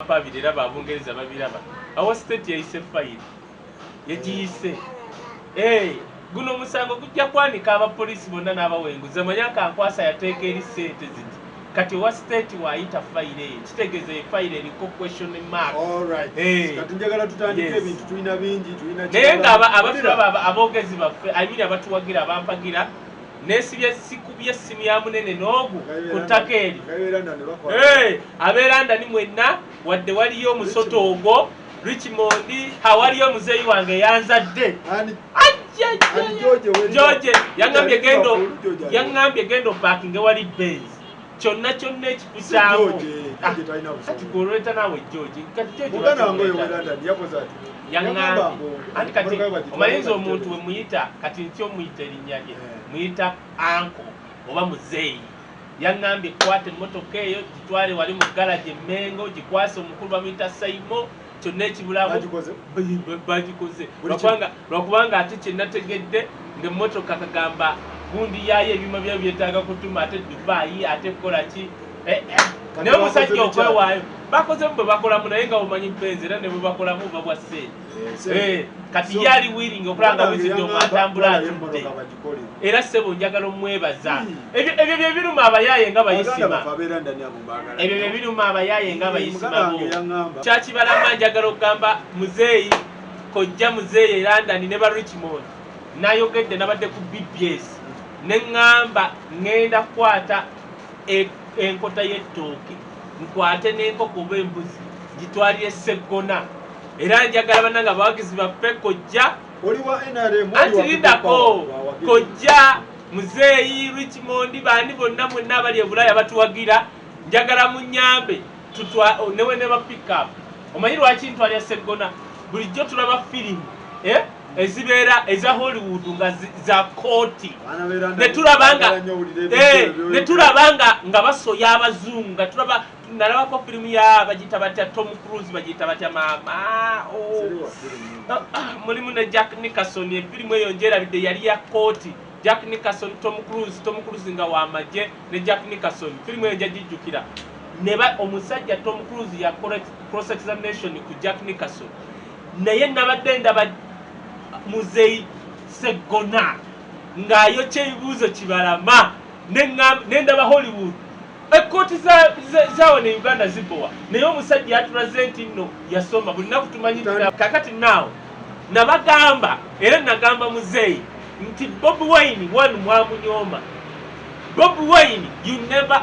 Babirira babungereza babiraba awo state yaise file yagiyise guno musango gujja kwanika abapolisi bonna n'abawenguza manyaka ankwasa yateeka eri sente ziti kati wa state waayita file kitegeeze file eriko question mark. Kati njagala tutandike ebintu tulina bingi naye nga abatulaba aboogezi baffe ayimiri abatuwagira abampagira nesibye sikubye essimu ya munene n'ogu ku ttaka eri abeeranda ni mwenna wadde waliyo omusoto ogwo Richmond hawaliyo omuzeeyi wange yanzadde George yangambye gendo parking wali Benz kyonna ekikutaamu kati golweta naawe George anti kati omayinza omuntu we muyita kati nti omuyita erinnya lye muyita anko oba muzeeyi yangambye kwata emmotoka eyo gitwale wali mu galaji Mengo gikwase omukulu bamuyita Saimo kyonna ekibulamu bagikoze lwakubanga ate kyenategedde ng'emmotoka kagamba gundi yayo ebyuma byayo byetaaga kutuma ate Dubai ate kukola ki naye omusajja okwewaayo bakozemu bwe bakolamu naye nga omanyi Benz era ne bwe bakolamu babwa ssente kati ye ali wiringi okulanga Wisdom atambula atudde era ssebo njagala omwebaza ebyo bye biruma abayaaye nga bayisima ebyo bye biruma abayaaye nga bayisima bo kyakibalama njagala okugamba muzeeyi kojja muzeeyi London ne ba Richmond nayogedde nabadde ku BBS neŋŋamba ŋŋenda kukwata enkota y'ettooke nkwate n'enkoko oba embuzi gitwalire Sseggona era njagala bannanga abawagizi baffe kojja antirindako kojja muzeeyi Richmond bandi bonna mwenna abali e Bulaaya batuwagira njagala munyambe newe ne ba pickup omanyi lwaki ntwalira Sseggona bulijjo tulaba firimu ezibeera eza Hollywood nga za kooti netulabanga nga basoya abazungu nga tulaba nalabako firimu ya bagiyita batya Tom Cruise bagiyita batya maama mulimu ne Jack Nicholson efirimu eyo njerabidde yali ya kooti Jack Nicholson Tom Cruise nga wamagye ne Jack Nicholson firimu eyo njagijjukira neba omusajja Tom Cruise ya cross examination ku Jack Nicholson naye nabadde ndaba muzeeyi Sseggona ng'ayokya ebibuuzo kibalama nendaba Hollywood ekkooti zaawo ne Uganda zibowa naye omusajja yatulaze nti nno yasoma buli naku tumanyirira kakati naawo nabagamba era nagamba muzeeyi nti Bobi Wine wanu mwamunyooma Bobi Wine you never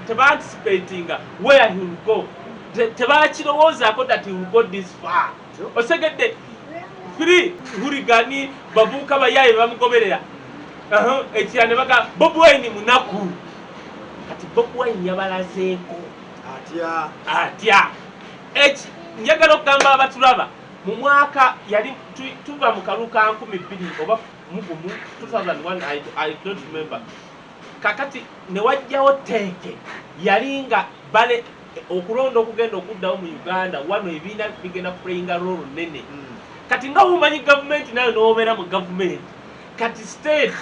teba-anticipatinga where he will go tebakirowoozaako that he will go this far osegedde firi hurigani babuuka bayaaye bamugoberera ekira ne baga Bobi Wine munaku kati Bobi Wine yabalazeeko atya njagala okugamba abatulaba mu mwaka yali tuva mu kalu ka 2000 oba mugumu 2001 I don't remember kakati ne wajjawo teeke yali nga bale okulonda okugenda okuddawo mu Uganda wano ebiina bigenda kuplayinga role nene kati nga umanyi gavumenti nayo n'obeera mu gavumenti kati state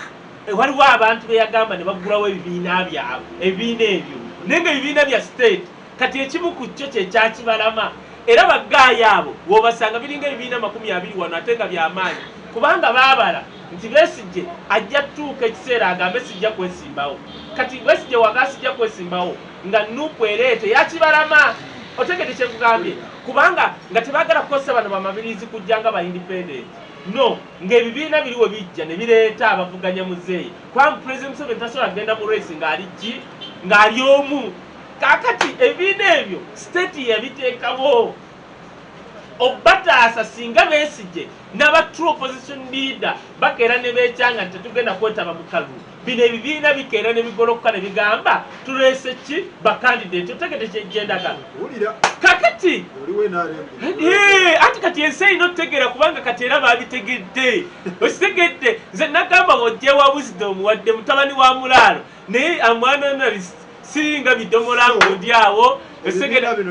waliwo abantu beyagamba ne bagulawo ebibiina byabwe ebibiina ebyo naye nga ebibiina bya state kati ekimu ku kyo kyekyakibalama era baggaayo abo w'obasanga biringa ebibiina 20 wano ate nga byamaanyi kubanga baabala nti Besigye ajja tuuka ekiseera agambe sijja kwesimbawo kati Besigye waga sijja kwesimbawo nga Nuupu ereete yakibalama otegedde kyekugambye kubanga nga tebagala kukosa bano bamabirizi kujja nga ba independent no ng'ebibiina biriwo bijja ne bireeta abavuganya muzeeyi kwanga President Museveni tasobola kugenda mu race ng'ali omu kakati ebibiina ebyo state yabiteekawo obataasa singa Besigye n'aba true opposition leader bakeera ne beekyanga nti tetugenda kwetaba mu kalulu bino ebibiina bikeera ne bigolokoka ne bigamba tuleese ki bakandidate otegedde kyejjendaga kakati ati kati ensi erina otutegeera kubanga kati era baabitegedde okitegedde nze nagamba ng'ojje wa Wisdom wadde mutabani wa mulaalo naye amwananalist siringa bidomola ng'ondi awo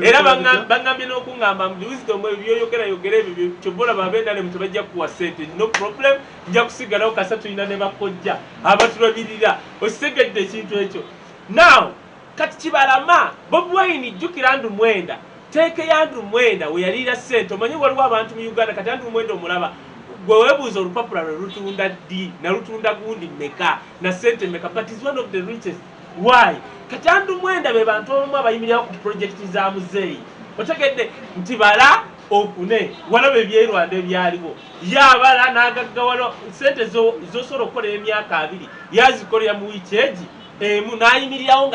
era baŋŋambye n'okuŋŋamba mu Wisdom ebyo byoyogerayogera ebyo kyobola babendale mu tebajja kuwa ssente no problem nja kusigalawo kasa tulina ne bakojja abatulabirira okitegedde ekintu ekyo now kati Kibalama Bobi Wine jjukira Andrew Mwenda teeke ya Andrew Mwenda we yaliira ssente omanyi waliwo abantu mu Uganda kati Andrew Mwenda omulaba gwe weebuuza olupapula lwe lutunda ddi na lutunda gundi mmeka na ssente mmeka but is one of the richest. Why? Kati Andrew Mwenda be bantu omu abayimirirawo ku projekiti za muzeeyi otegedde nti bala okune waliwo ebyerwanda ebyaliwo yabala n'agaggawala ssente zosobola okukolera emyaka 2 yazikolera mu wiiki egi emu n'ayimirirawo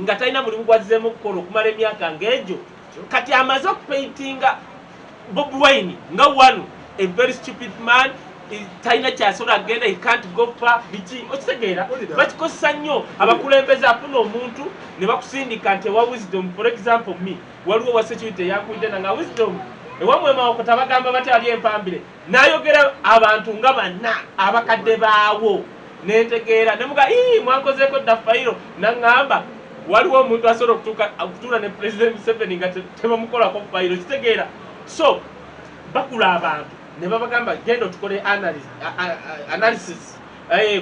nga talina mulimu gwazzeemu okukola okumala emyaka ng'egyo kati amaze okupaintinga Bobi Wine nga one a very stupid man talina kyasobola agenda he can't go far biki okitegeera bakikozesa nnyo abakulembeze afuna omuntu ne bakusindika nti ewa wisdom for example me waliwo wa security eyakwidde nga wisdom ewamwe mawokota bagamba bati ali empambire n'ayogera abantu nga banna abakadde baawo nentegeera nemuga mwankozeeko dda fayiro naŋŋamba waliwo omuntu asobola okutuula ne president Museveni nga tebamukolako fayiro kitegeera so bakula abantu ne babagamba genda otukole analysis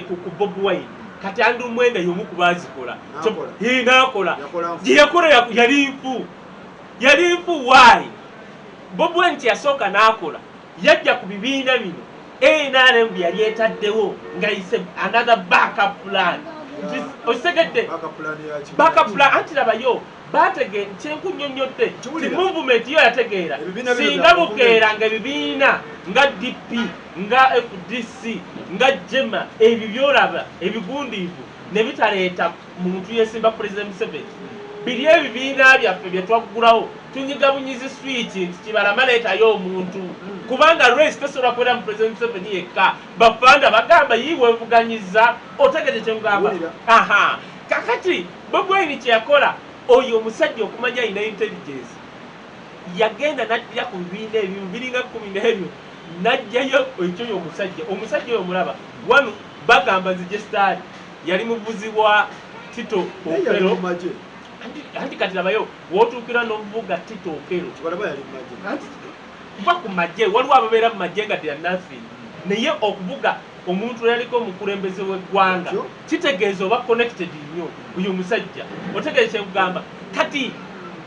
ku Bobi Wine kati Andrew Mwenda y'omu ku baazikola n'akola gye yakola yali nfu why Bobi Wine yasooka n'akola yajja ku bibiina bino NRM yali etaddewo nga yise another backup plan osegedde backup plan anti labayo batege kyenkunnyonnyodde ti movement yo yategeera singa bukeera nga ebibiina nga DP nga FDC nga Jema ebyo byolaba ebigundiivu ne bitaleeta muntu yesimba President Museveni biri ebibiina byaffe bye twaggulawo tunyigabunyizi switch nti Kibalama leetayo omuntu kubanga race tesobola kwera mu President Museveni yekka bafanda bagamba yiwe mvuganyiza otegedde kyengamba kakati Bobi Wine kyeyakola oyo omusajja okumanya alina intelligence yagenda naddira ku bibiina ebyo biringa 10 ebyo najjayo ekyoyo omusajja oyo omulaba wano bagamba nzije stadi yali muvuzi wa Tito Okero anti kati labayo wootuukira n'omuvuga Tito Okero kuba ku magye waliwo ababeera mu magye nga teyannafi naye okuvuga omuntu yaliko omukulembeze w'eggwanga kitegeeza oba connected nnyo oyo omusajja otegeeza kyekugamba kati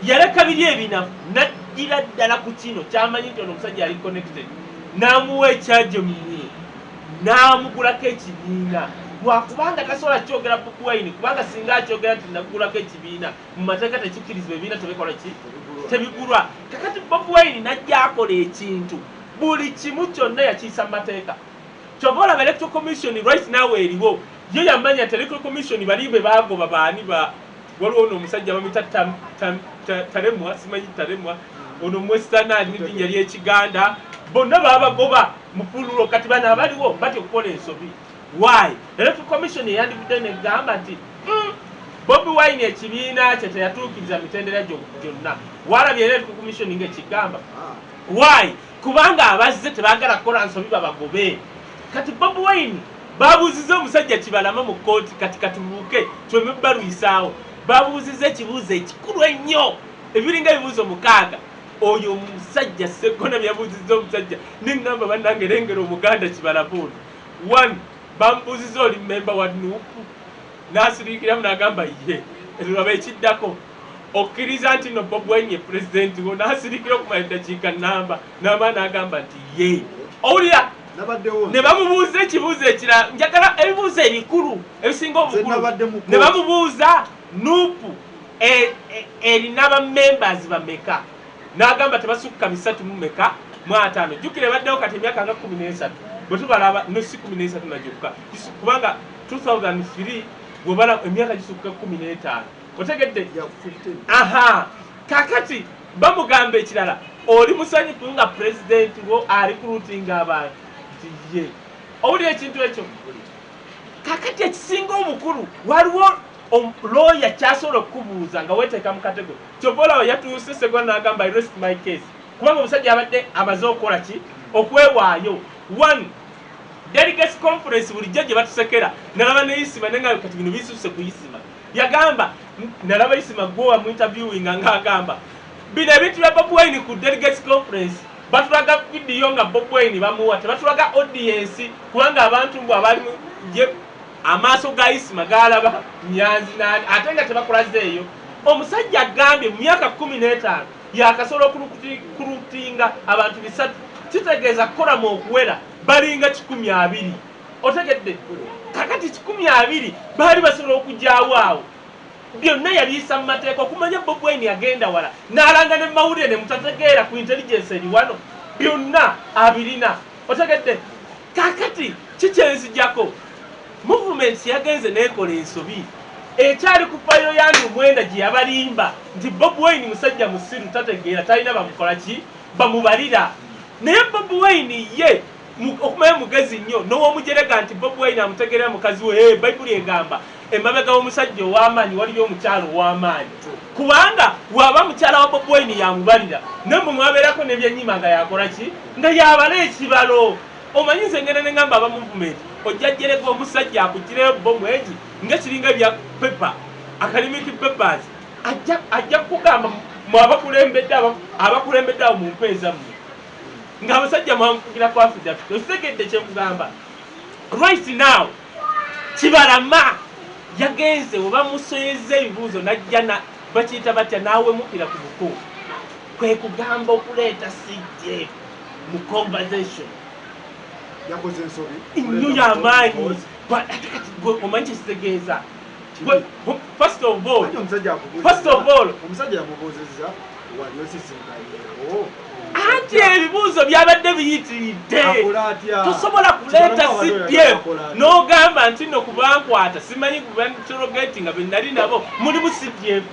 yaleka biri ebinafu naddira ddala ku kino kyamanyi nti ono omusajja yali connected n'amuwa ekyaje munye n'amugulako ekibiina lwakubanga tasobola kyogera Bobi Wine kubanga singa akyogera nti nagulako ekibiina mu mateeka tekikkirizibwa ebibiina tebikola ki tebigulwa kakati Bobi Wine najja akola ekintu buli kimu kyonna yakiyisa mu mateeka kyova olaba electoral commission right now eriwo yo yamanya nti electoral commission bali be bagoba baani waliwo ono omusajja bamita talemwa simanyi talemwa ono mwestana n'eddinya ly'ekiganda bonna baabagoba mu pululo kati bano abaliwo batya okukola ensobi why electoral commission eyandivudde negamba nti Bobi Wine ekibiina kye teyatuukiriza mitendera gyonna walabye electoral commission ng'ekigamba why kubanga abazze tebaagala kukola nsobi babagobe kati Bobi Wine babuuziza omusajja Kibalama mu kooti kati katubuuke tweme baluyisaawo babuuziza ekibuuzo ekikulu ennyo ebiringa ebibuuzo 6 oyo omusajja Sseggona byabuuziza omusajja neŋŋamba bannange lengera omuganda Kibalama ono 1 bamubuuziza oli memba wa Nuupu n'asiriikiramu n'agamba ye laba ekiddako okkiriza nti no Bobi Wine ye pulezidenti wo n'asiriikira okumala eddakiika n'aba n'agamba nti ye owulira ne bamubuuza ekibuuzo ekirala njagala ebibuuzo ebikulu ebisinga obukulu ne bamubuuza Nuupu erina bamembers bameka n'agamba tebasukka 305 jjukira ebaddewo kati emyaka nga 13 bwe tubalaba no si 13 nagyokka kubanga 2003 bwebala emyaka gisukka 15 otegedde kakati bamugamba ekirala oli musanyufu nga pulezidenti wo alikulutinga abantu nti ye owulira ekintu ekyo kakati ekisinga omukulu waliwo lawyer kyasobola okukubuuza nga weeteeka mu kategori kyova olaba yatuuse Sseggona n'agamba I rest my case kubanga omusajja abadde amaze okukola ki okwewaayo 1 delegates conference bulijjo gye batusekera nalaba neisima nenga kati bino bisuse kuyisima yagamba nalaba isima gwowa mu interviewing ng'agamba bino ebintu bya Bobi Wine ku delegates conference batulaga video nga Bobi Wine bamuwa tebatulaga audience kubanga abantu mbu abali amaaso ga Isima galaba Nyanzi nani ate nga tebakulazeeyo. Omusajja agambye mu myaka 15 yakasobola okulutinga abantu 3 kitegeeza koramu okuwera balinga 12. Otegedde kakati 12 baali basobola okujjaawo awo byonna yabiyisa mu mateeka okumanya Bobi Wine yagenda wala n'alanga ne mawulire ne mutategeera ku intelligence eri wano byonna abirina. Otegedde kakati kikyenzijjako movement yagenze n'ekola ensobi ekyali ku fayiro yandu mwenda gye yabalimba nti Bobi Wine musajja musiru tategeera talina bamukola ki bamubalira naye Bobi Wine ye okumanya mugezi nnyo n'owomujerega nti Bobi Wine amutegeera mukazi we Bayibuli egamba emabega w'omusajja ow'amaanyi waliyo omukyalo ow'amaanyi kubanga waba mukyala wa Bobi Wine yamubalira nemwe mwabeerako n'ebyenyima nga yakola ki nga yabala ekibalo. Omanyi nze ngenda ne ngamba aba movement ojja jerega omusajja akukireyo bomu egi ng'ekiringa bya pepa akalimiki peppers ajja kugamba mu abakulembedde abakulembedde mu mpeeza mu nga abasajja mwamukugira ku affidavit. Otegedde kye mugamba right now Kibalama yagenze oba musoyeze ebibuuzo najja na bakiyita batya naawemukira ku buko kwe kugamba okuleeta CJ mu conversation yakoze ensobi nnyo y'amaanyi omanyi kitegeeza. First of all omusajja yamubuzizza waliwo sisinkaniyewo anti ebibuuzo byabadde biyitiridde tosobola kuleeta CDF n'ogamba nti no kubankwata simanyi kubanterogeti nga benali nabo muli mu CDF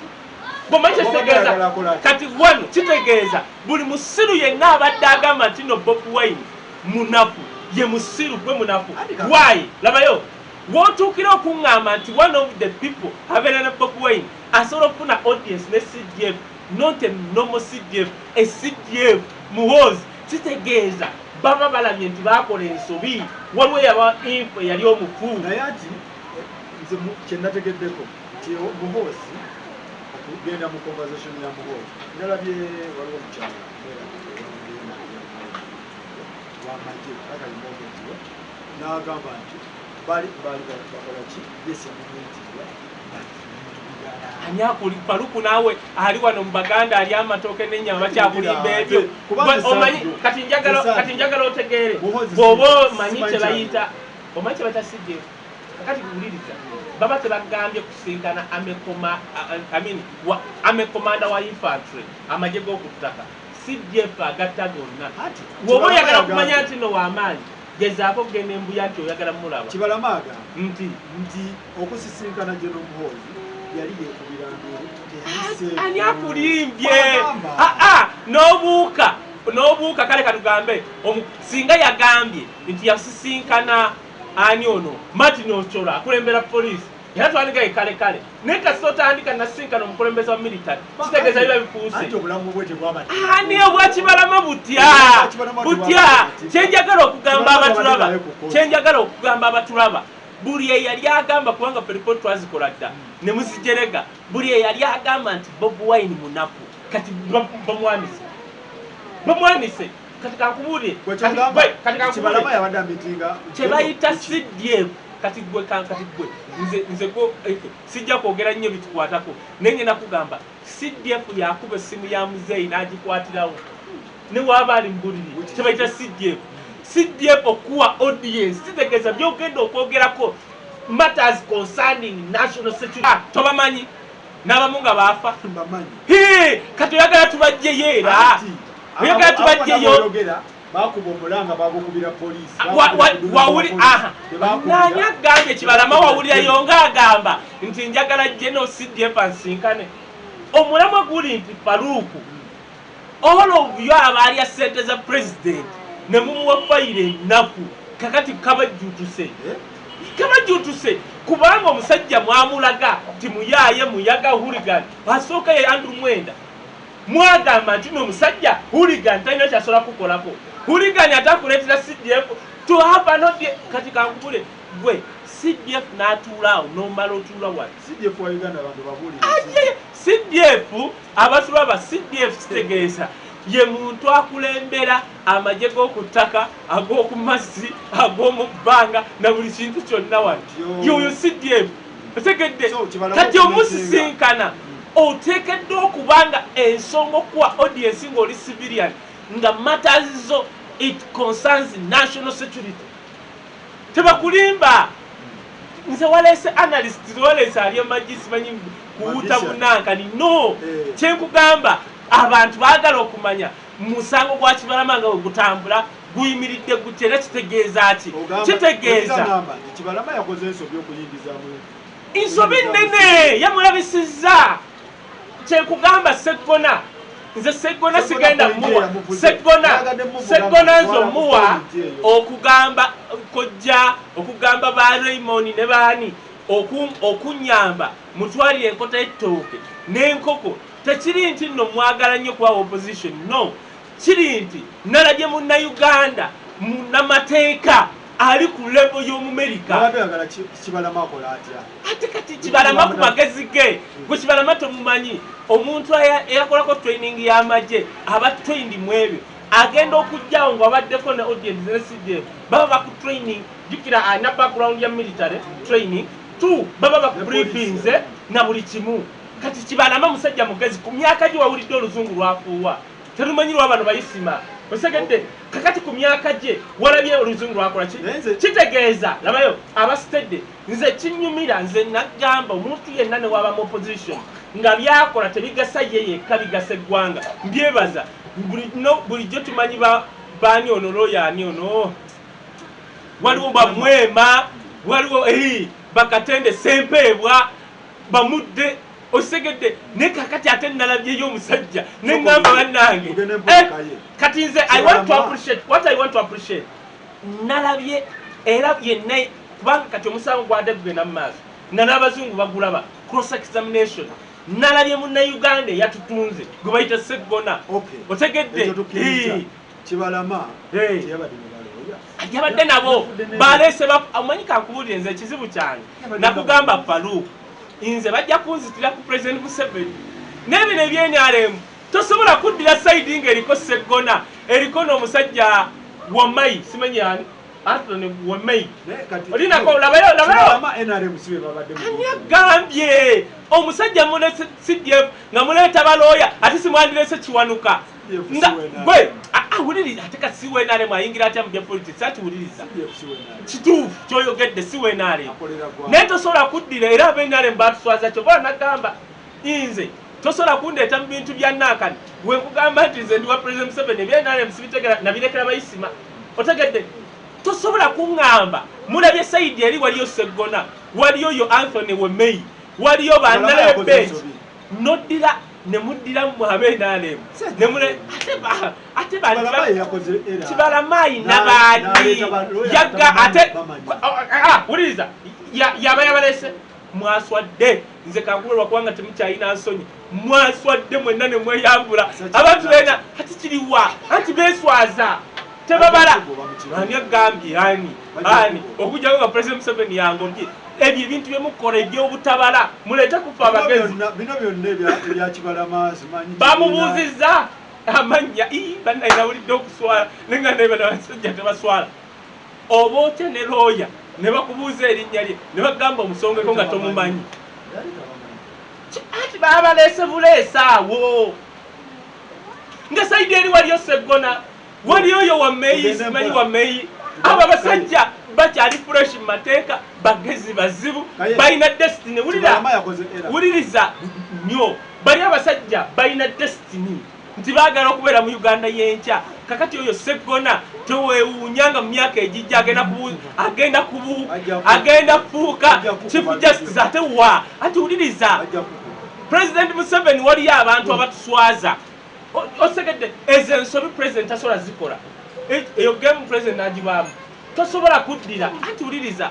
bomanyi kitegeeza. Kati wano kitegeeza buli musiru yenna abadde agamba nti no Bobi Wine munafu ye musiru gwe munafu. Why? Labayo wotuukira okuŋŋamba nti one of the people abeera ne Bobi Wine asobola okufuna audience ne CDF not a normal CDF a CDF muhoozi kitegeeza baba balamye nti baakola ensobi waliwo yaba info yali omufu. Naye ati nze kyennategeddeko nti muhoozi okugenda mu conversation ya muhoozi nalabye waliwo omukyala wamagye akalimogetiwe n'agamba nti bali bakola ki yesemumuyitibwa anyakuli paluku naawe ali wano mu Baganda ali amatooke n'ennyama bakyakulimba ebyo. Omanyi kati njagala otegeere bw'oba omanyi kye bayita omanyi kye bayita CDF kakati kuwuliriza baba tebagambye kusinkana amekomanda wa infantry amagye g'okuttaka CDF agatta gonna. Bw'oba oyagala okumanya nti no w'amaanyi gezaako okugenda embuya nti oyagala mulaba. Kibalama agamba nti okusisinkana gye n'omuhoozi yali yeekubira nduru ani akulimbye n'obuuka kale katugambe singa yagambye nti yasisinkana ani ono Martin Ochola akulembera poliisi era twandigaye kale naye kasita otandika nasinkana omukulembeze wa military kitegeeza biba bifuuse ani obwa Kibalama butya kyenjagala okugamba abatulaba buli eyali agamba kubanga peripoti twazikola dda ne muzijerega buli eyali agamba nti Bobi Wine munafu kati bamwanise kati kankubuulire Kibalama yabadde amitinga kye bayita CDF kati gwe nze sijja kwogera nnyo bitukwatako naye ngenda kugamba CDF yakuba essimu ya muzeeyi n'agikwatirawo ne waaba ali mbuliri kye bayita CDF okuwa audience kitegeeza byogenda okwogerako matters concerning national security. Tobamanyi n'abamu nga baafa kati oyagala tubajjeyo era oyagala tubajjeyo bakuba omulanga bagukubira poliisi nani agambye Kibalama wawulirayo ng'agamba nti njagala General CDF ansinkane omulamwa guli nti Faruku all of you abalya ssente za president ne mumuwa fayiro ennaku kakati kabajjutuse kubanga omusajja mwamulaga nti muyaga hooligan asooka ye Andrew Mwenda mwagamba nti n'omusajja hooligan talina kyasobola kukolako hooligan atakuleetera CDF to have another kati kankubule gwe CDF n'atuulaawo n'omala otuula wano CDF wa Uganda abantu babuulire CDF abatulaba CDF kitegeeza ye muntu akulembera amagye g'oku ttaka ag'oku mazzi ag'omu bbanga na buli kintu kyonna wano yoyo CDF otegedde kati omusisinkana oteekeddwa okubanga ensonga okuwa audience ng'oli civilian nga matters zo it concerns national security tebakulimba nze waleese analyst waleese ali amagye simanyi kuwuta bunankani no kyenkugamba abantu baagala okumanya musango gwa Kibalama nga gutambula guyimiridde gutya era kitegeeza ki kitegeeza Kibalama yakoze ensobi okuyingizaamu ensobi nnene yamulabisizza kyenkugamba Sseggona nze Sseggona sigenda muwa Sseggona nze omuwa okugamba kojja okugamba ba Raymond ne baani okunyamba mutwalire enkota y'ettooke n'enkoko tekiri nti nno mwagala nnyo kuba opposition no kiri nti nalabye munnayuganda munnamateeka ali ku levo y'Omumerika ate kati Kibalama ku magezi ge gwe Kibalama tomumanyi omuntu eyakolako training y'amagye aba trained mu ebyo agenda okujjawo ng'abaddeko ne audience ne CDF baba baku training jukira alina background ya military training tu baba baku briefings na buli kimu kati Kibalama musajja mugezi ku myaka gye wawulidde oluzungu lwafuuwa terumanyi lwa bano bayisima osegedde kakati ku myaka gye walabye oluzungu lwakola kitegeeza labayo abasitedde nze kinyumira nze nagamba omuntu yenna ne waba mu opposition nga byakola tebigasa ye yekka bigasa eggwanga mbyebaza bulijjo tumanyi baani ono looyaani ono waliwo bamwema waliwo bakatende sempeebwa bamudde osegedde ne kakati ate nalabyeyo omusajja neŋŋamba bannange kati nze I want to appreciate nalabye era yenna kubanga kati omusango gwadde gugenda mu maaso nga n'abazungu bagulaba cross examination nalabye munnayuganda eyatutunze gwe bayita Sseggona otegedde Kibalama yabadde nabo baleese omanyi kankubuulire nze ekizibu kyange nakugamba Faluku nze bajja kunzitira ku President Museveni n'ebino ebyenyalemu tosobola kuddira sayidi ng'eriko Sseggona eriko n'omusajja Wamai simanyi yani Anthony Wamai olinako labayo anyagambye omusajja mulese CDF nga muleeta balooya ate simwandirese Kiwanuka gwe awuliriza ate ka siwenaalemu ayingira atya mu bya politics akiwuliriza kituufu kyoyogedde siwenaalemu naye tosobola kuddira era abenaalemu batuswaza kyobola nagamba nze tosobola kundeeta mu bintu bya nankani wenkugamba nti nze ndi wa President Museveni ebyenaalemu sibitegera nabirekera bayisima otegedde tosobola kuŋŋamba mulabye sayidi eri waliyo Sseggona waliyo yo Anthony Wamai waliyo bannalabe bench noddira nemuddira mu abenaalemu ate Kibalama ayina baani yagga ate wuliriza yaba yabalese mwaswadde nze kankuberwa kubanga temukyalina nsonyi mwaswadde mwenna ne mweyambula abantu bena ati kiriwa anti beeswaza tebabala ani agambye ani okujjawo nga President Museveni yangobye ebyo ebintu byemukola ebyobutabala muleete kufa abagezi bino byonna ebya Kibalama simanyi bamubuuzizza amanya bannayina nawulidde okuswala nenga nebasajja tebaswala oba otya ne looya ne bakubuuza erinnya lye ne bagamba omusongeko nga tomumanyi ati babaleese buleese awo nga sayidi eri waliyo Sseggona waliyo yo Wamai simanyi Wamai abo abasajja bakyali fresh mu mateeka bagezi bazibu balina destiny wuliriza nnyo bali abasajja balina destiny nti baagala okubeera mu Uganda y'enkya kakati oyo Sseggona teweewuunyanga mu myaka egijja agenda kufuuka chief justice ate wa ati wuliriza President Museveni waliyo abantu abatuswaza osegedde ezo ensobi president tasobola zikola eyo game president agibaamu tosobola kuddira ati wuliriza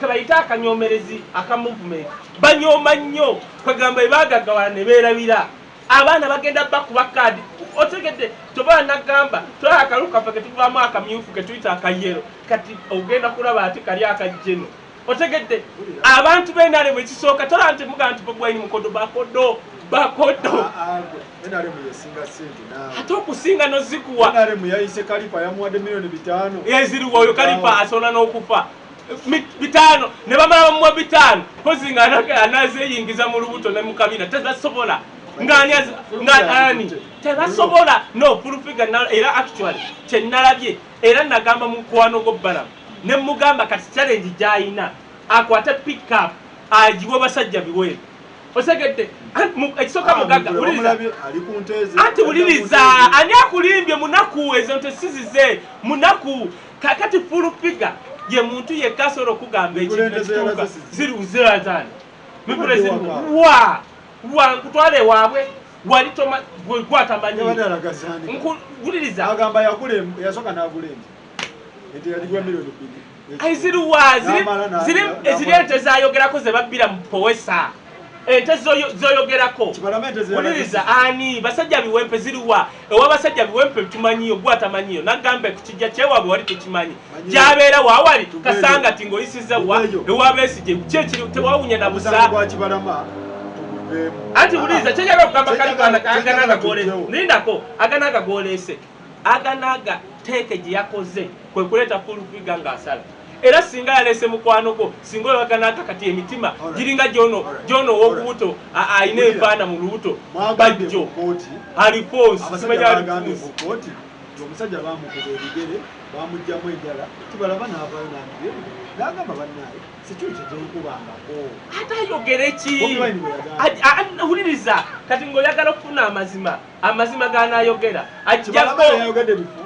kebayita akanyomerezi aka movement banyooma nnyo kwegamba ebaagagawala ne beerabira abaana bagenda bakuba kaadi otegedde toba nagamba tola akaluku kaffe ketuvaamu akamyufu ketuyita akayero kati ogenda kulaba ati kali akajjeno otegedde abantu b'enaalemu ekisooka tola nti mugaa nti bogwaini mukodo bakodo bakodo NRM yesinga sente nawe ate okusinga nozikuwa NRM yayise Kalifa yamuwadde milioni 5 yeziriwa oyo Kalifa asona n'okufa 5 ne bamala bamuwa 5 kozinga anazeyingiza mu lubuto ne mu kabina tebasobola ng'ani tebasobola no pulufiga era actually kyenalabye era nagamba mu mukwano gw'Obalamu ne mugamba kati challenge gy'ayina akwate pick up agiwe basajja biweeru osegedde ekisoka mugaga uliriza anti uliriza ani akulimbye munaku ezo nte sizize munaku kakati full figure ye muntu ye kasoro kugamba ekintu ziri uzirazana mipulezi wa nkutwale waabwe wali toma gwatamanyi uliriza agamba yakule yasoka nagulembe ente yaligwa milioni 2 aiziri wazi ziri ente zayogerako ze babbira mu powesa ente zoyogerako uliriza ani basajja biwempe ziriwa ewa basajja biwempe tumanyiyo gwatamanyiyo nagambe kukijja kyewabwe wali tukimanyi jabeera waawali kasanga tingoyisiza wa ewabesije kyekiri tewawunya na busa anti uliriza kyenyaga kugamba aganaga golese nindako aganaga golese aganaga teke gye yakoze kwe kuleeta full figure ng'asala era singa yalese mukwano gwo singa oyoganaka kati emitima giringa jono w'okubuto ayina enfaana mu lubuto bajjo alifonsi simanya alifonsi omusajja bamukuba ebigere bamugjamu enjala kibalaba n'avaayo n'amugere n'agamba bannaye security gyekubangako ate ayogere ki uliriza kati ng'oyagala okufuna amazima g'anaayogera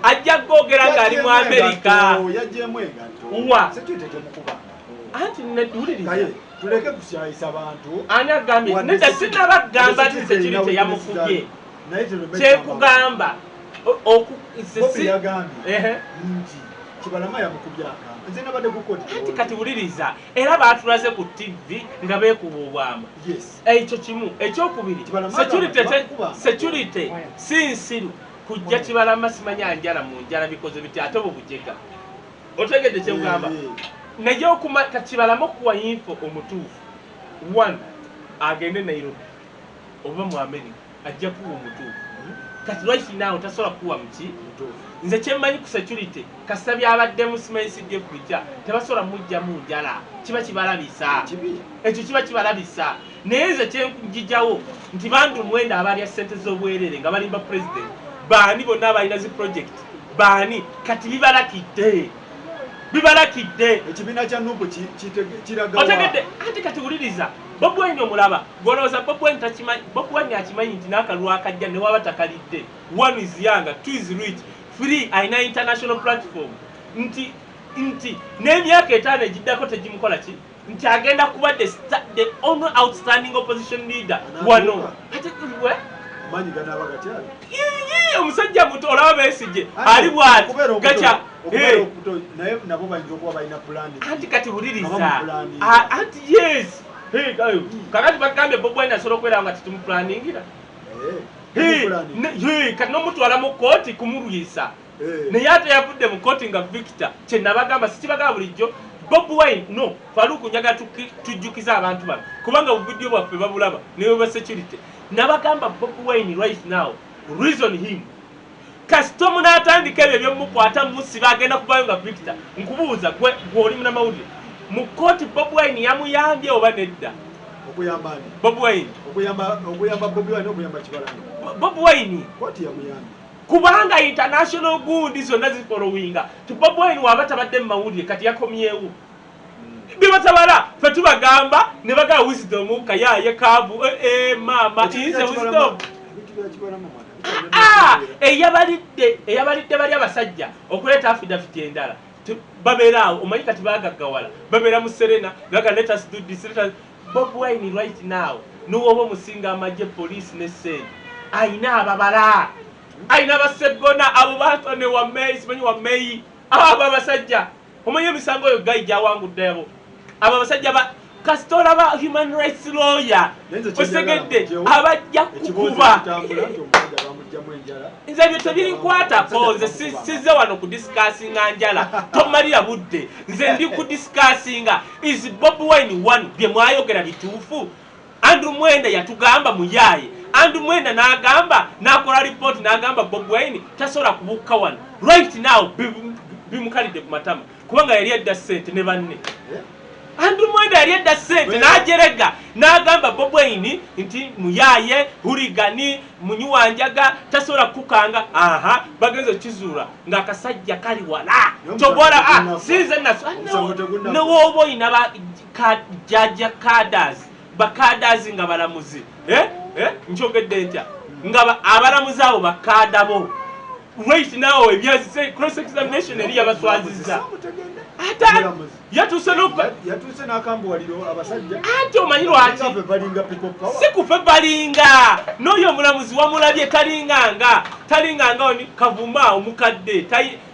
ajja googera ng'ali mu Amerika yajjemu engatto security gyemukubangako anti uliriza tuleke kusyayisa bantu ani agambye nedda sinabagamba nti security yamufubye kyekugamba Bobi yagambye nti Kibalama yamukubya akamba nze nabadde ku koti anti kati buliriza era baatulaze ku TV nga beekuba obwama ekyo kimu ekyokubiri security si nsiru kujja Kibalama simanya njala mu njala bikoze biti ate bubujega otegedde kyekugamba naye okumaka Kibalama okuwa info omutuufu 1 agende Nairobi oba mu America ajja kuwa omutuufu kati right now tasobola kuwa muki nze kyemmanyi ku security kasabye abaddemu simanyisidde kujja tebasobola mujja mu njala kiba kibalabisa ekyo kiba kibalabisa naye nze kyenjijjawo nti bandu mwenda abalya ssente z'obwerere nga balimba president baani bonna abalina zi project baani kati bibalakidde ekibiina kya nubu kiraga otegedde anti kati wuliriza Bobi Wine omulaba golooza Bobi Wine takimanyi Bobi Wine akimanyi nti n'akalulu akajja ne waba takalidde 1 is young 2 is rich 3 ayina international platform nti n'emyaka 5 egiddako tegimukola ki nti agenda kuba the only outstanding opposition leader wano ate manyi ganaba gatyali omusajja muto olaba Besigye ali bwati gacha naye nabo bayinza okuba balina pulani anti kati buliriza anti yes kakati bagambye Bobi Wine asobola okubeera nga tetumuplaningira kati n'omutwala mu kooti kumulwisa naye ate yavudde mu kooti nga Victor kyenabagamba sikibagamba bulijjo Bobi Wine no Faruku njaga tujjukiza abantu bano kubanga obuvidiyo bwaffe babulaba newe ba security nabagamba Bobi Wine right now reason him kasito munatandika ebyo byomukwata musiba agenda kuvayo nga Victor nkubuuza gwe oli muna mawulire mu kooti Bobi Wine yamuyambye oba nedda okuyamba Bobi Wine okuyamba Bobi Wine okuyamba Kibalama Bobi Wine kooti yamuyambye kubanga international gundi zonna zifolowinga ti Bobi Wine waba tabadde mu mawulire kati yakomyewo bibatabala fe tubagamba ne bagaba wisdom kayaye kaavu mama inze wisdom eyabalidde bali abasajja okuleeta affidavit endala babeeraawo omanyi kati bagaggawala babeera mu Serena gaga let us do this Bobi Wine right now n'owoba omusinga amagye police ne sente ayina ababala ayina basegona abo batone wa May simanyi wa May abo abasajja omanyi emisango oyo gayi gyawanguddeebo abo abasajja kasitola ba human rights lawyer osegedde abajja kukuba nze byo tebirinkwatako nze sizze wano kudiscassinga njala tomalira budde nze ndi kudiscassinga is Bobi Wine one bye mwayogera bituufu Andrew Mwenda yatugamba muyaye. Andrew Mwenda n'agamba n'akola report n'agamba Bob Wine tasobola kubuuka wano. Right now bimukalidde ku matama kubanga yali edda ssente ne banne. Andrew Mwenda yali edda ssente n'ajerega n'agamba Bob Wine nti muyaye huligani munyuwanjaga tasobola kukanga bagenze kizuula ng'akasajja kali wala tobola sinze naso ne woba oyina jaja kaders bakadazi nga balamuzi nkyogedde ntya nga abalamuzi abo bakadabo right now ebyazi cross examination eri yabaswaziza ata yatuse n'akambuwaliro abasajja ate omanyi lwaki sikufe balinga n'oyo omulamuzi wamulabye talinganga oni Kavuma omukadde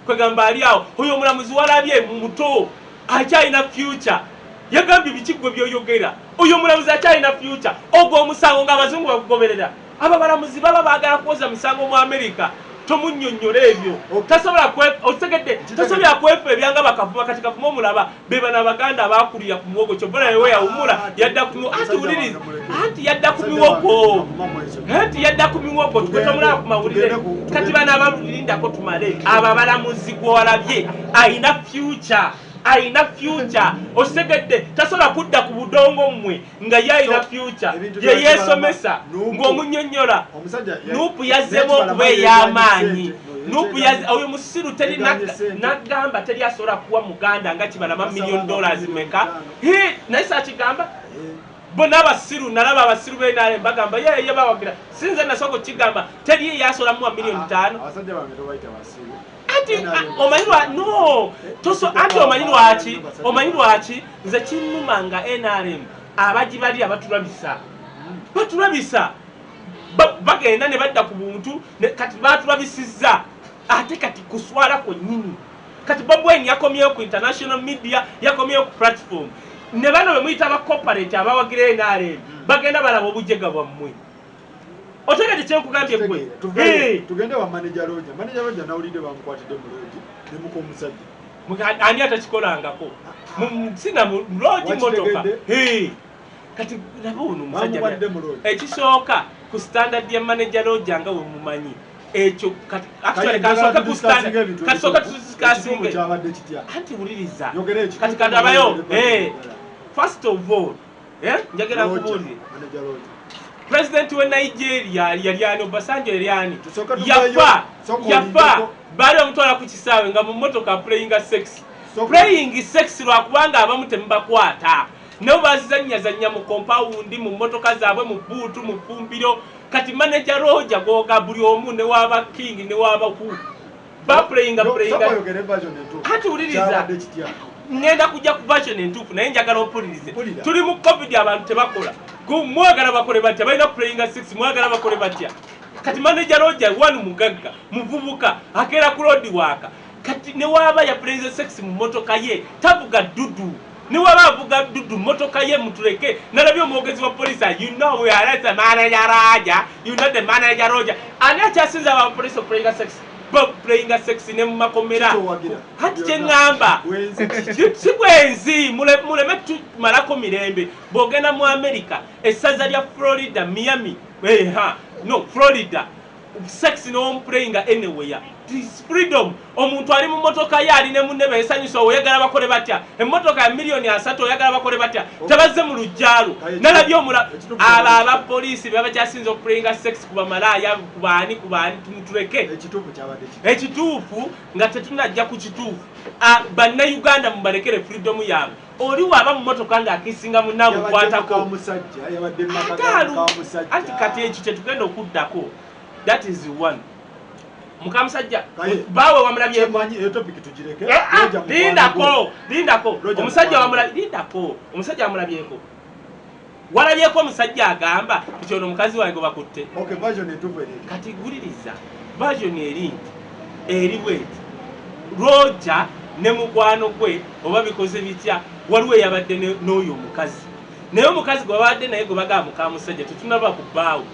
kwegamba ali awo oyo omulamuzi walabye muto akyalina future yagambye bikigwe byoyogera oyo omulamuzi akyalina future ogwo omusango ng'abazungu bakugoberera aba balamuzi baba baagala kwoza misango mu America tomunnyonnyola ebyo tasobola kwefa ebyanga bakavuma kati Kavuma omulaba beba n'abaganda abaakulira ku muwogo kyobona yewe yawumula yadda ku miwogo tugetomulaba ku mawulire kati bana abamulindako tumale aba balamuzi gw'olabye ayina future osegedde tasobola kudda ku budongo mmwe nga yayina future ye yeesomesa ng'omunnyonnyola nuupu yazzeemu okuba ey'amaanyi oyo musiru teri n'agamba teri asobola kuwa muganda nga kibalama $1 million meka naye saakigamba bona abasiru nalaba abasiru b'enaale bagamba ye bawagira sinze nasooka okigamba teri yasobola muwa $5 million omanyi lwaki nze kinnuma nga NRM abagibali batulabisa bagenda ne badda ku buntu kati batulabisizza ate kati kuswala kwennyini kati Bob Wine yakomyewo ku international media yakomyewo ku platform ne bano bwe muyita abacorporate abawagira NRM bagenda balaba obujega bwammwe otegedde kyenkugambye gwe tugende wa manager Roger nawulidde bamukwatidde mu Roger ne muko omusajja ani atakikolangako sina mu Roger motoka kati nabo ono omusajja ekisooka ku standard ya manager Roger nga we mumanyi ekyo actually kasooka ku standard kasooka tukasinge anti wuliriza kati kadabayo first of all njagala kubuulire President wa Nigeria yaliani Obasanjo yaliani yafa bali omutwala ku kisaawe nga mu motoka playing sex lwakubanga abamu temubakwata ne bazanya mu compound mu motoka zaabwe mu buutu mu fumbiro kati manager Roger goga buli omu ne waba king ne waba ku ba playing kati uliriza ngenda kujja ku version entuufu naye njagala opulirize tuli mu covid abantu tebakola mwagala bakole batya balina playing 6 mwagala bakole batya kati manager Roger wanu mugagga muvubuka akera ku road waka kati ne waba ya playing 6 mu motoka ye tavuga dudu ne waba avuga dudu motoka ye mutuleke nalabyo omwogezi wa police you know we are the manager Roger you know the manager Roger ani akyasinza aba police playing 6 playing sex ne makomera hati kyengamba sikwenzi muleme tumalako mirembe bogenda mu America esaza lya Florida Miami Florida sex no playing anywhere this freedom omuntu ali mu motoka yali ne munebe esanyuso oyagala bakole batya emotoka ya $3 oyagala bakole batya tabaze mu lujjalo nalabyo aba police baba kyasinzo playing sex kuba malaya kubani tumutuleke ekituufu nga tetunajja ku kituufu banna Uganda mubalekere freedom yabo oli waba mu motoka nga akisinga munamu kwatako anti kati ekyo tetugenda okuddako that is one mukamusajja bawe wamulabye topic tujireke lindako omusajja wamulabyeko walabyeko omusajja agamba nti ono mukazi wange bakutte kati guliriza version eri bweti Roger ne mukwano gwe oba bikoze bitya waliwo yabadde n'oyo omukazi naye omukazi gwe babadde naye gwe bagamba mukamusajja tetunaba kubaawo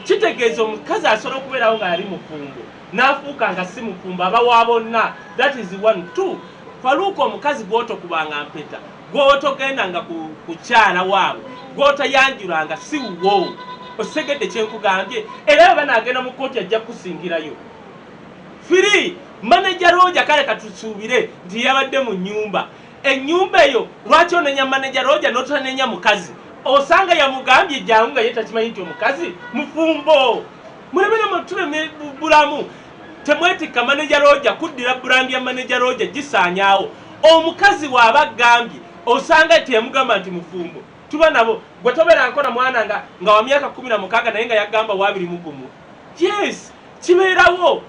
kitegeeza omukazi asobola okubeerawo nga yali mufumbo n'afuuka nga si mufumbo abawa bonna that is 1 2 Faluko omukazi gw'otokubanga mpeta gw'otogendanga ku kyala waabwe gw'otayanjulanga si wo osegedde kyenkugambye era banaagenda mu kkooti ajja kusingirayo firi manager Roger kale katusuubire nti yabadde mu nnyumba ennyumba eyo lwaki onenya manager Roger n'otanenya mukazi osanga yamugambye jangu nga ye takimanyi nti omukazi mufumbo mulebera tuleme bulamu temwetikka manager Roger kuddira brand ya manager Roger gisaanyaawo omukazi waaba gambye osanga tiyamugamba nti mufumbo tuba nabo gwe tobeera nkona mwana nga wa myaka 16 naye nga yagamba wabiri mugumu yes kibeerawo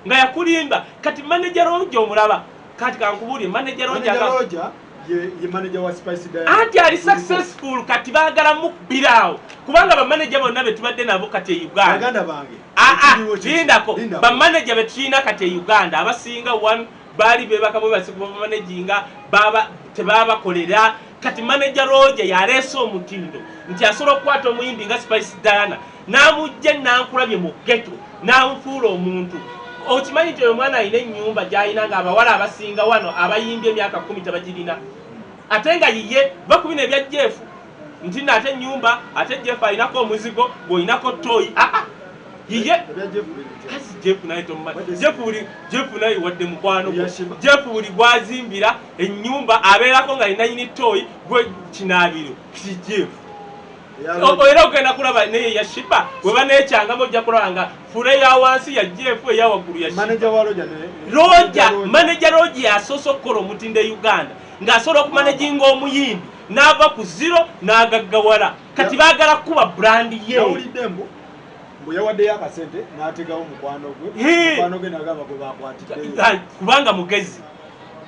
nga yakulimba kati manager Roger omulaba kati kankubulire manager Roger ye manager wa Spice Diana anti ali successful kati baagala mukubiraawo kubanga bamanager bonna betubadde nabo kati e Uganda baganda bange lindako bamanager betulina kati e Uganda abasinga baali bebakabo basiku bamanaginga tebabakolera kati manager Roger yaleese omutindo nti asobola okukwata omuyimbi nga Spice Diana n'amujja nankulabye mu ghetto n'amufuula omuntu okimanyi nti oyo mwana alina ennyumba gy'alina ng'abawala abasinga wano abayimbye emyaka 10 tabagirina ate nga yiye bakubina ebya Jeff nti naate ennyumba ate Jeff alinako omuzigo gwolinako toyi yiye Jeff naye tomumanyi Jeff naye wadde mukwano Jeff buli gwazimbira ennyumba abeerako nga alina yini toyi gwe kinaabiro ki Jeff era ogenda kulaba naye yashiba weba nekyangamo ojja kulaba nga fule ya wansi ya Jeff eya waggulu ya manager Roger yasoose okukola omutindo e Uganda ng'asobola okumanaginga omuyimbi n'ava ku zero n'agaggawala kati baagala kuba brand ye yawaddeyo akasente n'ategawo mukwano gwe n'agamba gwe bakwatidde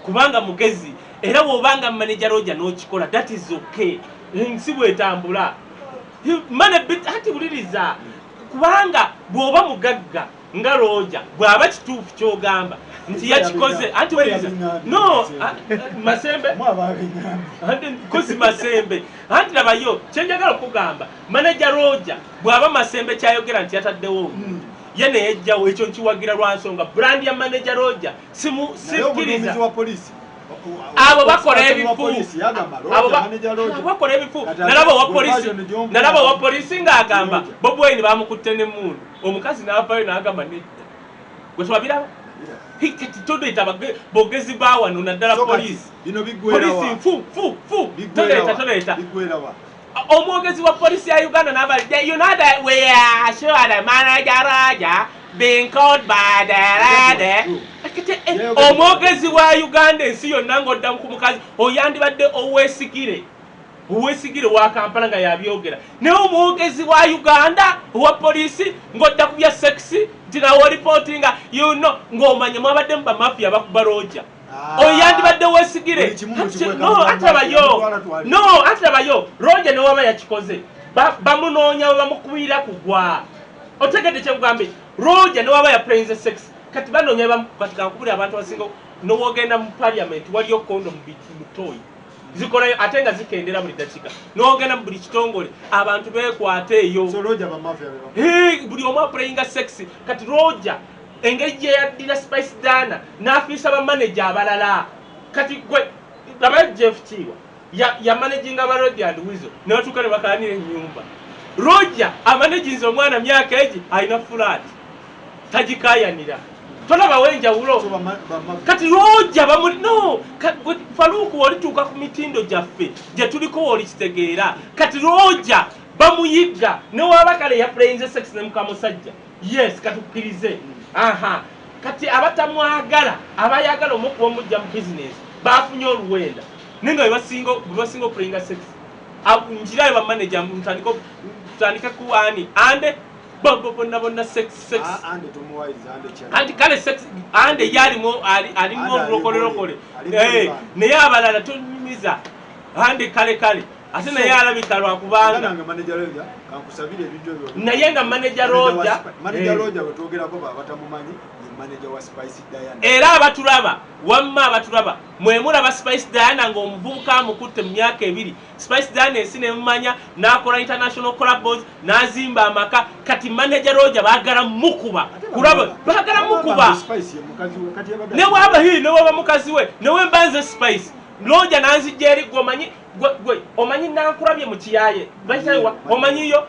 kubanga mugezi era bw'obanga manager Roger n'okikola that is okay ensi bwetambula ati buliriza kubanga bw'oba mugagga nga Roger bw'aba kituufu ky'ogamba nti yakikoze anti buliriza no masembe kosi masembe anti labayo kyenjagala okugamba manager Roger bw'aba masembe kyayogera nti yataddewo ye ne yejjawo ekyo nkiwagira lwa nsonga brand ya manager Roger sikkiriza abo bakola ebifu nalaba wa polisi ng'agamba Bobi Wine bamukutte ne mmundu omukazi n'avaayo n'agamba nedda gwe twabiraba kati todeeta bogezi bawano naddala polisi toleeta omwogezi wa polisi ya Uganda n'abalidde you know that we are sure the manager Roger being called by the radio omwogezi wa Uganda ensi yonna ng'odda ku mukazi oyandibadde owesigire wa Kampala nga yabyogera naye omwogezi wa Uganda owa polisi ng'odda ku bya sexy nti nawo reportinga you know ng'omanye mwabadde mu bamafia bakuba Roger oyandibadde wesigire atalabayo Roger ne waba yakikoze bamunoonya bamukubira kugwa otegedde kyebugambe Roger ne waba ya playing sex kati banoonya bamukubira abantu abasinga n'ogenda mu parliament waliyo kondo mu toyi zikolayo ate nga zikendera buli dakiika n'ogenda mu buli kitongole abantu beekwate eyo buli omu aplayinga sex kati Roger engeri gye yaddira Spice Diana n'afiisa bamanager abalala kati gwe labayo Jeff Kiwa yamanaginga ba Roger and Weasel ne batuuka ne bakalanira ennyumba Roger amanaginze omwana myaka egi alina flat tagikayanira tolaba wenjawulo kati Roger Faluku olituuka ku mitindo gyaffe gye tuliko olikitegeera kati Roger bamuyigga ne waba kale ya playing sex ne mukamusajja yes katukkirize kati abatamwagala abayagala omukuba omujja mu business bafunye oluwenda nenga webasinga okulinga sex njirayo bamanager mutandike ku ani ande bonna sex anti kale sex ande yalimu alimu olulokolelokole naye abalala tonyumiza ande kale ate naye alabika lwakubanga naye nga manager Roger era abatulaba wamma abatulaba mwemulaba Spice Diana ng'omuvubuka amukutte mu myaka 2 Spice Diana ensi nemumanya n'akola international collabos n'azimba amaka kati manager Roger baagala mukuba kulaba baagala mukuba ne waba mukazi we ne wembanze Spice Loja nanzijja eri gwe omanyi nankulabye mu kiyaye bayitawa omanyiyo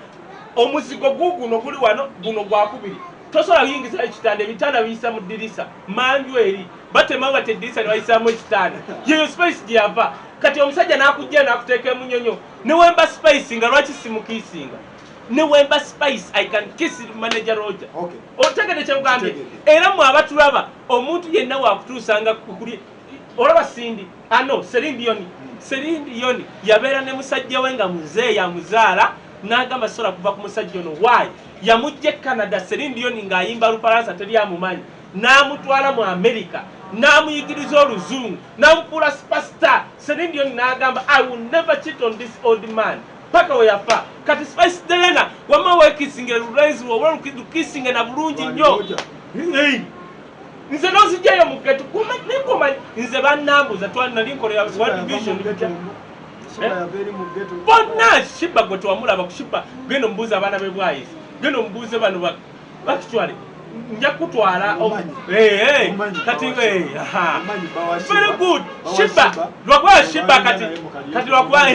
omuzigo guguno guli wano guno gwakubiri tosobola kuyingiza ekitanda ebitanda biyisa mu ddirisa manju eri batemawo bati eddirisa ne bayisamu ekitanda yeyo space gyava kati omusajja n'akujja n'akuteeka emunyonyo newemba space nga lwaki simukiisinga newemba spice I can kiss manager Roger. Okay. Otegede kyogambye era mu abatulaba omuntu yenna wakutuusanga kukuli olaba Sindi ano Celine Dion yabeera ne musajja we nga muzeeyi yamuzaala n'agamba sola kuva ku musajja ono why yamujje Canada Celine Dion ng'ayimba Lufaransa teri amumanyi n'amutwala mu America n'amuyigiriza oluzungu n'amufuula superstar Celine Dion n'agamba I will never cheat on this old man paka weyafa kati Spice Delena wama wekisinge lulenzi wowe lukisinge na bulungi nnyo nze nozijjayo mu geto kumanya nze bannambuza twanali nkolera World Vision bonna Shiba gwe twamulaba ku Shiba geno mbuuza abaana be bwayisi geno mbuuze bano actually nja kutwala kati very good Shiba lwakuba Shiba kati lwakuba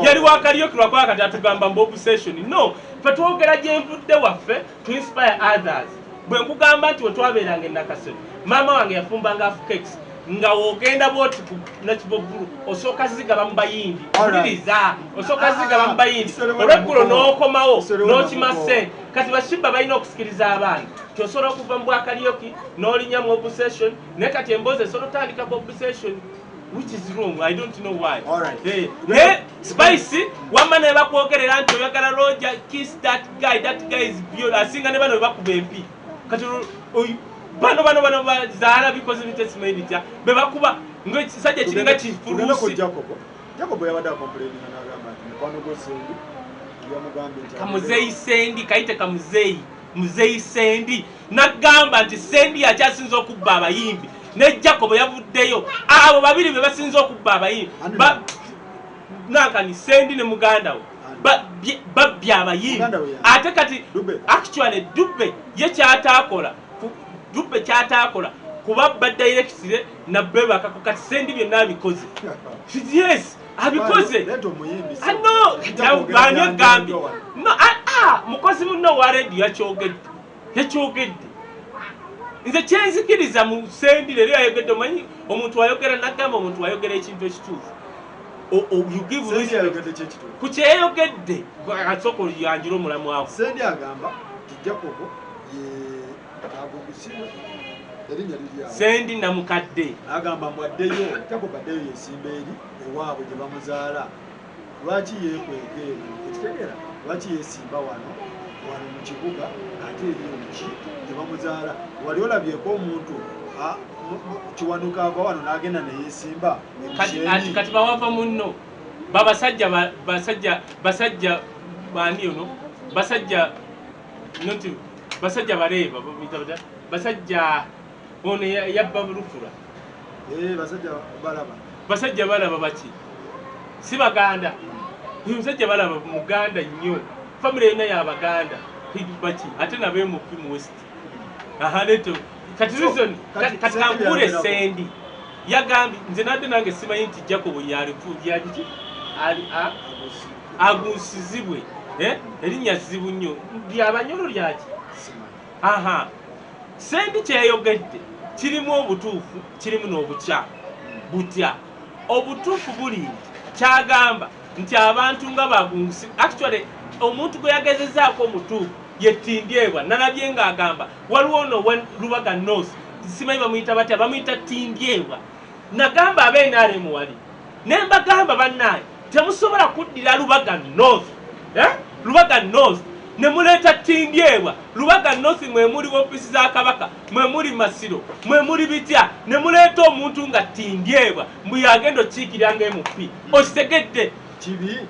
yali wakaliyo lwakuba kati atugamba mbu obsession no fe twogera gye nvudde waffe to inspire others bwe nkugamba nti we twabeeranga enakasero maama wange yafumbanga afukeks nga wogenda bwoti nakibogulu osooka zigaba mu bayindi uliriza osooka zigaba mu bayindi olweggulo n'okomawo n'okima ssente kati bashiba balina okusikiriza abaana kyosobola okuva mu bwakaliyoki n'olinya mu obsession naye kati emboozi esobola otandika ku obsession which is wrong I don't know why. Spicy wamma ne bakwogerera nti oyagala Roger kiss that guy is beautiful asinga ne bano bakuba empi kati bano bazaala because bitesimaini tya bebakuba ng'ekisajja kiringa kifuruusi Jacob yabadde complaining n'agamba nti mukwano gwo Sendi yamugambye nti kamuzeeyi Sendi kayite muzeeyi Sendi n'agamba nti Sendi yakyasinza okubba abayimbi ne Jacob yavuddeyo abo babiri be basinza okubba abayimbi nankani Sendi ne muganda we babbya abayimbi ate kati actually Dube ye kyataakola Dube kyataakola kubabba directire na bebaka kati Sendi byonna abikoze yes abikoze ano banye gambi no mukozi muno wa radio yakyogedde nze kyenzikiriza mu Sendi lero yayogedde manyi omuntu ayogera nagamba omuntu ayogera ekintu ekituufu you give respect ku kyeyogedde asoko yanjira omulamu wawe Sendi agamba nti Jacob agugusiwe erinnya lirya Sendi namukadde agamba mwaddeyo Jacob addeyo yesimba eri ewaabwe gye bamuzaala lwaki yeekwege ekitegeera lwaki yeesimba wano mu kibuga ate eri omuki gye bamuzaala wali olabyeko omuntu kiwanuka ava wano n'agenda neyeesimba kati bawava munno basajja bani ono basajja bareeba basajja ono yabba lufula basajja balaba baki si baganda musajja balaba muganda nnyo family yonna y'abaganda baki ate nabe mu film west leto kati reason kati kampure Sendi yagambye nze nadde nange simanyi nti Jacob yaliki agusizibwe erinnya zibu nnyo lyabanyolo lyaki Sendi kyeyogedde kirimu obutuufu kirimu n'obukya butya obutuufu buli kyagamba nti abantu nga bagunsi actually omuntu gwe yagezezaako omutuufu yetindyebwa nalabye ng'agamba waliwo ono Lubaga North simanyi bamuyita batya bamuyita tindyebwa nagamba ab'NRM wali ne mbagamba bannaye temusobola kuddira Lubaga North Lubaga North ne muleeta tindyebwa Lubaga North mwe muli ofiisi za Kabaka mwe muli Masiro mwe muli bitya ne muleeta omuntu nga tindyebwa mbu yagenda okiikiranga MP okitegedde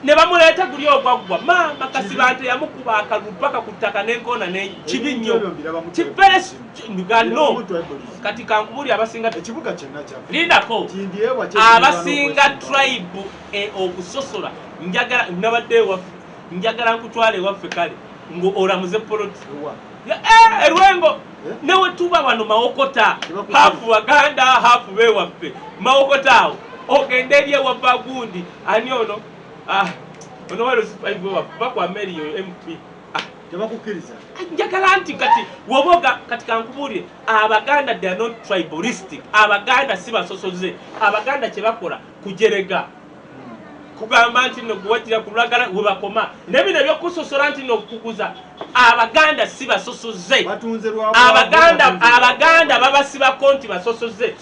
ne bamuleeta guli ogwaggwa maama Kasibante yamukuba akalulu paka ku ttaka n'enkoona kibi nnyo kipere kati kankubuli abasinga ekibuga kyonna kya lindako abasinga tribe okusosola njagala nabadde ewaffe njagala nkutwala ewaffe kale olamuze poloti erwengo newe tuba wano Mawokota hafu Waganda hafu bewaffe Mawokota awo ogende eri ewa Bagundi ani ono ono wali osipayivu bakwa Meriyo MP tebakukkiriza njagala nti kati woboga kati kankubulire Abaganda they are not tribalistic. Abaganda si basosoze. Abaganda kye bakola kujerega kugamba nti no kuwatira kulagala webakoma nebino ebyokusosola nti no kukuguza. Abaganda si basosoze. Abaganda babasiba konti basosoze.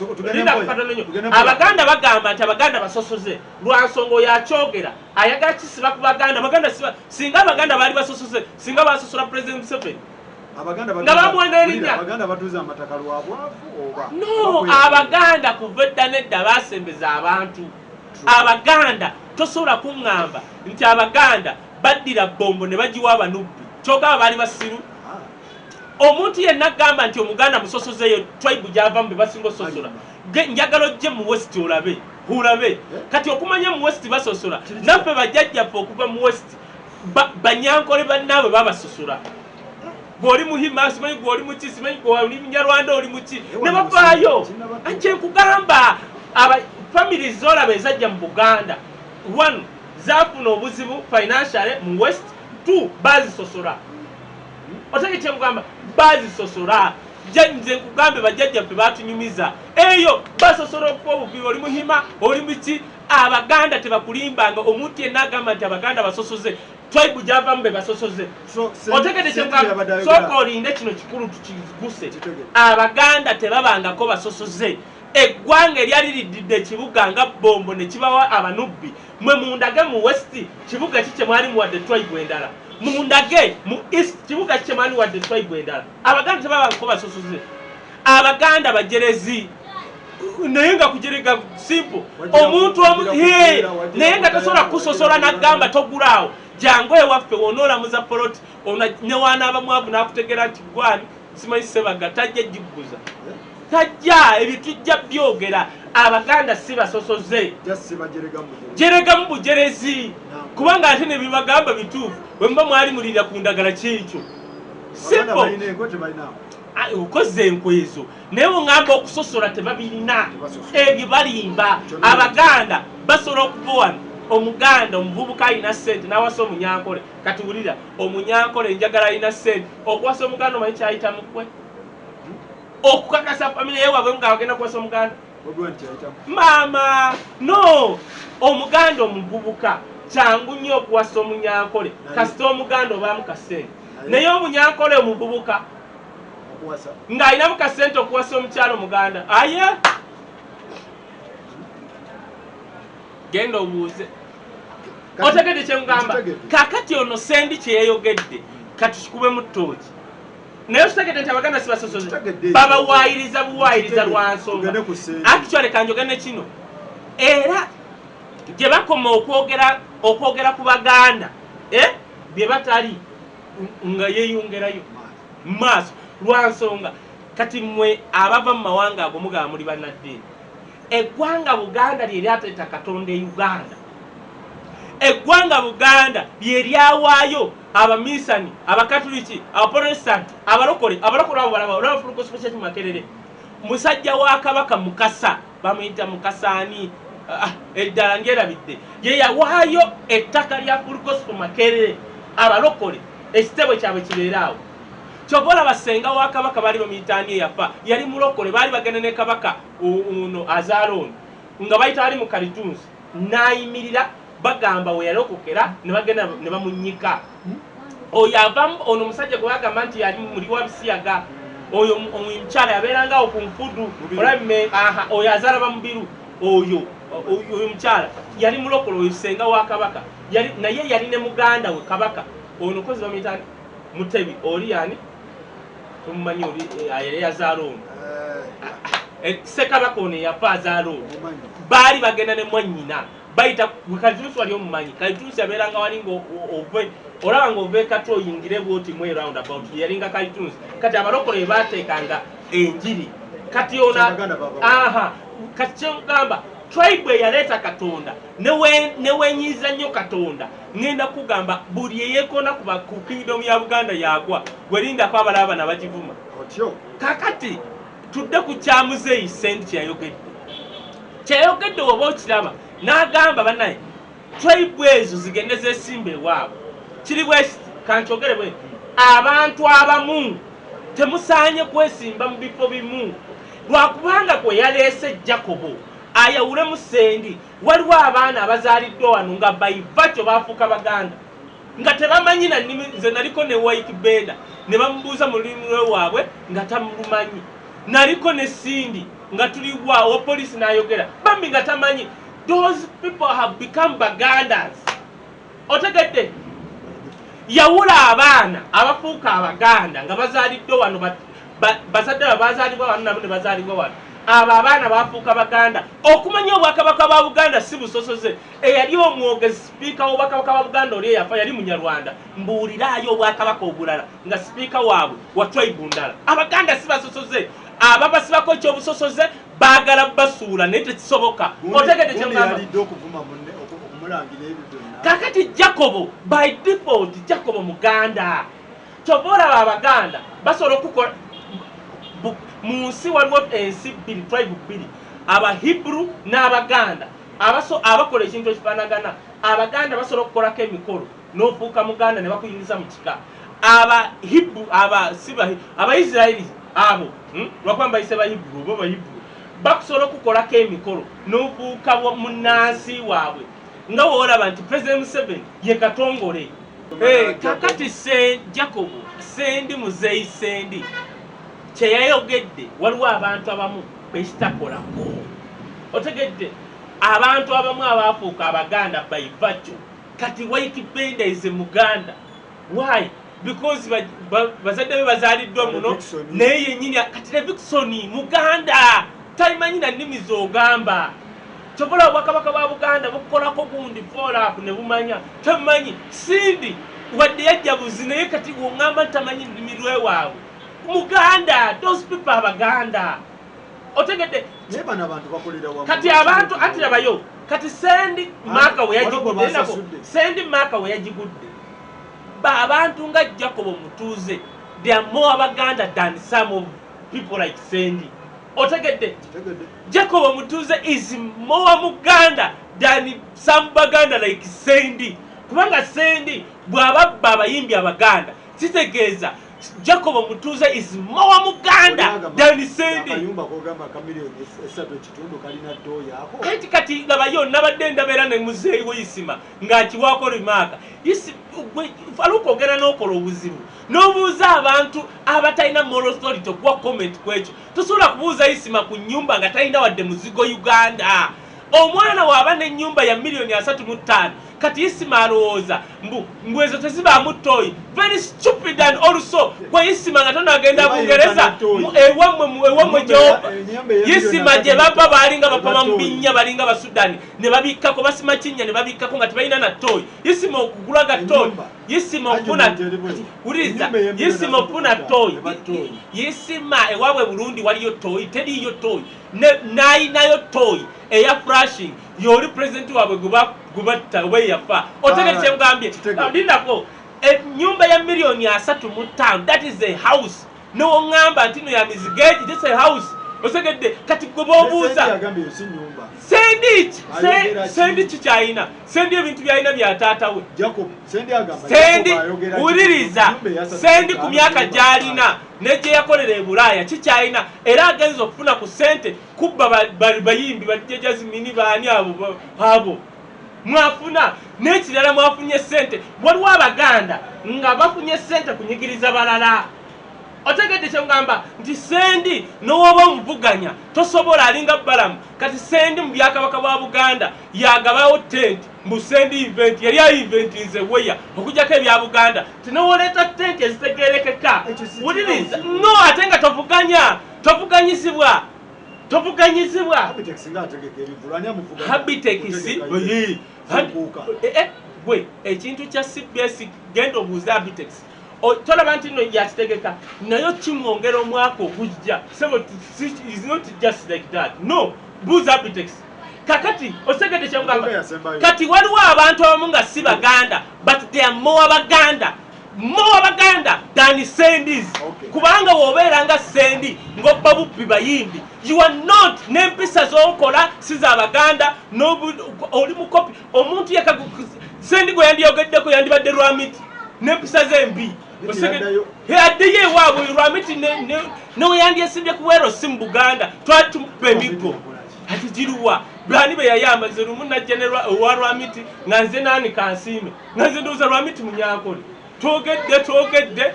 Abaganda bagamba nti Abaganda basosoze lwansongo yakyogera ayagala kisiba ku Baganda. Abaganda siba singa Abaganda bali basosoze singa basosola President Museveni Abaganda batuza amataka lwabwavu oba no Abaganda kuva edda nedda basembeza abantu. Abaganda tosobola kuŋŋamba nti Abaganda baddira bombo ne bagiwa abanubbi kyokka baali basiru. Omuntu yenna agamba nti Omuganda musosozeyo tribe gyavamu be basinga ososola njagala ojje mu West olabe kati okumanya mu West basosola naffe bajjajjaffe okuva mu West banyankole bannaabwe babasosola. Gwoli muhima simanyi gwoli muki simanyi gwoli munyarwanda oli muki ne bavaayo. Kyenkugamba family zolaba ezajja mu Buganda 1 zafuna obuzibu financially mu West 2 bazisosola. Otake kyemugamba bazisosola nze nkugambe bajjajjaffe batunyumiza eyo basosola okububi oli muhima oli muki. Abaganda tebakulimbanga omuntu yenna agamba nti Abaganda basosoze tribe gyavamu be basosoze. Otegedde kyemugamba sooka olinde kino kikulu tukiguse. Abaganda tebabangako basosoze. Eggwanga eryali liddidde ekibuga nga bombo ne kibawa abanubbi mwe mundage mu West kibuga kike mwali muwadde tribe endala mundage mu East kibuga kike mwali muwadde tribe endala. Abaganda tebabangako basosoze. Abaganda bajerezi naye nga kujerega simple omuntu naye nga tasobola kusosola n'agamba togulaawo jangu ewaffe wonoolamuza poloti newaanaaba mwavu n'akutegera nti gwani simanyi Sebaga tajja giguza tajja ebitujja byogera. Abaganda si basosoze jerega mu bujerezi kubanga ate ne bibagamba bituufu bwe muba mwali mulira ku ndagala kyekyo simple ukoze enkwezo naye ngamba okusosola tebabirina ebyo balimba. Abaganda basobola okuva wano Omuganda omuvubuka alina ssente n'awasa Omunyankole kati wulira Omunyankole njagala alina ssente okuwasa Omuganda omanyi kyayita mukwe okukakasa famire yeewabwe nga agenda kuwasa Omuganda maama no Omuganda omuvubuka kyangu nnyo okuwasa Omunyankole kasita Omuganda obaamu kasente naye Omunyankole omuvubuka ng'alinamu kasente okuwasa omukyalo Omuganda aye genda obuuze. Otegedde kyemugamba kakati ono sendi kyeyayogedde kati kikube mu ttooki naye otegedde nti Abaganda si basosoze babawaayiriza buwaayiriza lwa nsonga. Actually kanjogene kino era gye bakoma okwogera ku Baganda bye batali nga yeeyongerayo maaso lwa nsonga kati mmwe abava mu mawanga ago mugaba muli bannaddiini. Eggwanga Buganda lye lyateeta Katonda e Uganda. Eggwanga Buganda lye lyawaayo Abamisani, Abakatuliki, Abaprotestanti, abalokole abo balaba olwafuluka Special Makerere. Musajja wa Kabaka Mukasa bamuyita Mukasaani eddala ndyerabidde ye yawaayo ettaka lya Gospel Makerere abalokole ekitebo kyabwe kibeeraawo. Chobola basenga wa Kabaka bali bamuyitani yafa yali mulokole bali bagenda ne Kabaka uno Azaron nga bayita ali mu Kalitunsi nayimirira bagamba we yalokokera ne bagenda ne bamunyika oyava ono musajja gwagamba nti yali muri wa bisiyaga oyo omumchala yaberanga okumfudu olame oyo azala bamubiru oyo mchala yali mulokole oyo senga wa Kabaka yali naye yali ne muganda we Kabaka ono kozi bamuyitani Mutebi oli yani tumanyi oli ayere Azaron Sekabaka ono yafa Azaron bali bagenda ne mwanyina bayita Kalitunsi wali omumanyi Kalitunsi yaberanga wali ngo ove olaba ngo ove kato oyingire bwoti mwe round about yalinga Kalitunsi kati abalokole bateekanga enjiri kati ona kati kyemugamba tribe yaleta Katonda newenyiza nnyo Katonda ngenda kugamba buli eyekona ku kingdom ya Buganda yagwa welinda kwa balaba na bakivuma otyo kakati tudde ku kyamuzeeyi sente yayogedde kyeyogedde oba okiraba n'agamba bannaye tribe ezo zigende zeesimba ewaabwe kiri bwe kankyogere bwe abantu abamu temusaanye kwesimba mu bifo bimu lwakubanga gwe yaleese Jacobo ayawulemu Sendi waliwo abaana abazaaliddwa wano nga baivakyo baafuuka Baganda nga tebamanyi na nnimi nze naliko ne White Benda ne bamubuuza mu lulimi lwewaabwe nga tamulumanyi naliko ne Sindi nga tuliwa wa poliisi n'ayogera bambi nga tamanyi. Those people have become Bagandas. Otegedde yawula abaana abafuuka Abaganda nga bazaaliddwa wano bazadde bazaalibwa wano nabo ne bazaalibwa wano abo abaana bafuuka Baganda. Okumanya obwakabaka bwa Buganda si busosoze eyali omwogezi sipiika w'obwakabaka bwa Buganda oli eyafa yali Munyarwanda mbuuliraayo obwakabaka obulala nga sipiika waabwe wa tribe ndala. Abaganda si basosoze ababasibako ekyobusosoze baagala basuula naye tekisoboka. Otegedde kyengamba kakati Jacobo by default Jacobo Muganda kyova olaba Abaganda basobola okukola mu nsi waliwo ensi bbiri tribe bbiri Abahibru n'Abaganda abakola ekintu ekifaanagana. Abaganda basobola okukolako emikolo n'ofuuka Muganda ne bakuyingiza mu kika. Abahibru Abaisirairi abo lwakuba bayise Bahibru oba Bahibru bakusobola okukolako emikolo n'ofuuka munnansi waabwe nga woolaba nti President Museveni ye katongole. Kakati Jacobo Sendi muzeeyi Sendi kyeyayogedde waliwo abantu abamu bekitakolako. Otegedde abantu abamu abaafuuka Abaganda baivakyo kati White Benda is a Muganda. Why? Because bazadde be bazaaliddwa muno naye yennyini kati ne Viksoni Muganda tayimanyi na nnimi z'ogamba. Kyobola obwakabaka bwa Buganda bukolako gundi follow-up ne bumanya tamanyi. Sindi wadde yajja buzi naye kati bw'oŋŋamba tamanyi nnimi lwewaabwe Muganda. Those people Abaganda. Otegedde kati abantu atirabayo kati Sendi Maka we yagigudde nako Sendi Maka we yagigudde abantu nga Jacobo Mutuuze they are more Abaganda than some of people like Sendi. Otegedde Jacobo Mutuuze is more Muganda than some Baganda like Sendi kubanga Sendi bw'ababba abayimbi Abaganda kitegeeza Jacobo Mutuuze is more Muganda than Sendi. Kati labayo nabadde ndabeera ne muzeeyi w'Isima ng'akiwaako rimaaka alukwogera n'okola obuzibu n'obuuza abantu abatalina moral authority okuwa comment ku ekyo. Tosobola kubuuza Isima ku nnyumba nga talina wadde muzigo Uganda. Omwana waaba n'ennyumba ya $3.5 kati Isima alowooza mbu ezo tezibaamu ttooyi. Very stupid and also gwe Isima nga tonagenda Bungereza ewammwe Isima gye baba baalinga bapama mu binnya balinga Basudani ne babikkako basima kinnya ne babikkako nga tebalina na ttooyi. Isima okugulaga ttooyi Isima okufuna wuliriza Isima okufuna ttooyi Isima ewaabwe Burundi waliyo ttooyi teriyo ttooyi n'ayinayo ttooyi eya flashing yoli president waabwe gubatta oba yafa. Otegedde kyemugambye ndinako ennyumba ya $3.5 that is a house. N'oŋŋamba nti no ya mizigeji this a house. Osegedde kati gwe b'obuuza Sendi kikyayina Sendi ebintu byalina bya taata we Sendi wuliriza Sendi ku myaka gy'alina ne gye yakolera e Bulaaya kikyayina era agenza okufuna ku ssente kubba bayimbi bajjajazimini baani abo mwafuna n'ekirala mwafunye ssente. Waliwo Abaganda nga bafunye ssente kunyigiriza balala. Otegedde kyengamba nti Sendi n'owoba omuvuganya tosobola alinga Balamu kati Sendi mu byakabaka bwa Buganda yagabawo tent mbu Sendi event yali ayiventinze weya okujjako ebya Buganda tinooleeta tent ezitegerekeka wuliriza no ate nga tovuganyizibwa Habitekisi gwe ekintu kya CBS genda obuuza Habitekisi tolaba nti no yakitegeka nayo kimwongera omwaka okujja is not just like that no buuza Habitekisi. Kakati osegedde kyengamba kati waliwo abantu abamu nga si Baganda but they are more Baganda more Abaganda than Sendis. Kubanga woberanga Sendi ngobba buppi bayimbi. You are not nempisa zokola siza Abaganda no oli mukopi omuntu Sendi go yandiyogeddeko yandibadde Lwamiti nempisa zembi. Adeye wabwe Lwamiti ne yandyesibye kuwero sim Buganda twatumupe migo ati jiruwa bani be yayamba zeru munna general wa Lwamiti nganze nani kansime nganze ndoza Lwamiti munyakoli togedde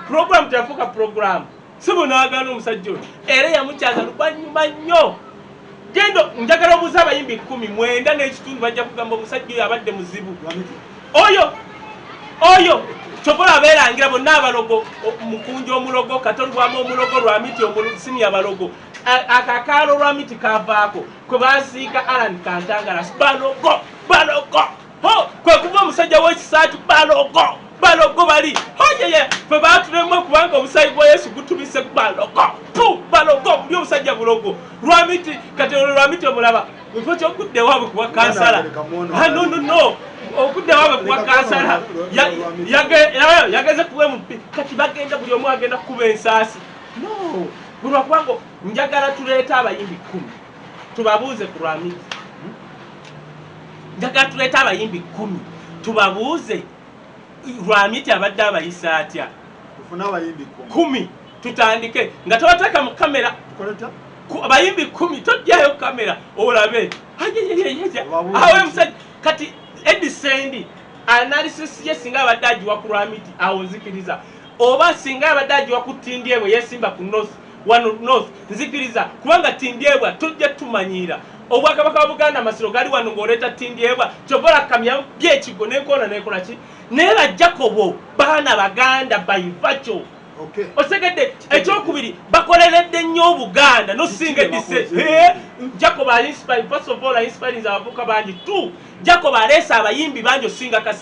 program tafuka program sibo nagano omusajja era yamukyaza lubanyuma nnyo gendo njagala obuza abayimbi 10 mwenda n'ekitundu bajja kugamba omusajja abadde muzibu oyo chokola aberangira bonna abalogo mukunjo omulogo katolwamu omulogo Lwamiti omulusini abalogo akakalo Lwamiti kavaako kwe basiika Alan Kantangala balogo ho kwe kuva omusajja w'ekisaati balogo bali hoyeye kwe batulemu kubanga omusayi gwa Yesu gutubise balogo buli omusajja bulogo Lwamiti kati Lwamiti omulaba mufo kyokudde wabwe kuwa kansala no okudde wabwe kuwa kansala yageze kuwe mupi kati bagenda buli omu agenda kukuba ensaasi no bulwa kwango njagala tuleeta abayimbi 10 tubabuuze ku Lwamiti njagala tuleeta abayimbi 10 tubabuuze Lwamiti abadde abayisa atya ufuna abayimbi 10 tutandike nga tewataka mu kamera abayimbi 10 tojjayo kamera olabe awe musajja kati Sendi analysis yesinga abaddaji wa ku Lwamiti awonzikiriza oba singa abaddaji wa ku Tindyebwa yesimba ku north nzikiriza kubanga Tindyebwa tujja tumanyira obwakabaka wa Buganda Masiro gali wano ng'oleeta Tindyebwa kyobola kamya byekigo nekola ki naye bajjakobo baana Baganda by virtue osegedde ekyokubiri bakoleredde nnyo Buganda nosinga Jacob inspire first of all inspiring abavuka bangi tu Jacob alesa abayimbi bangi osinga ka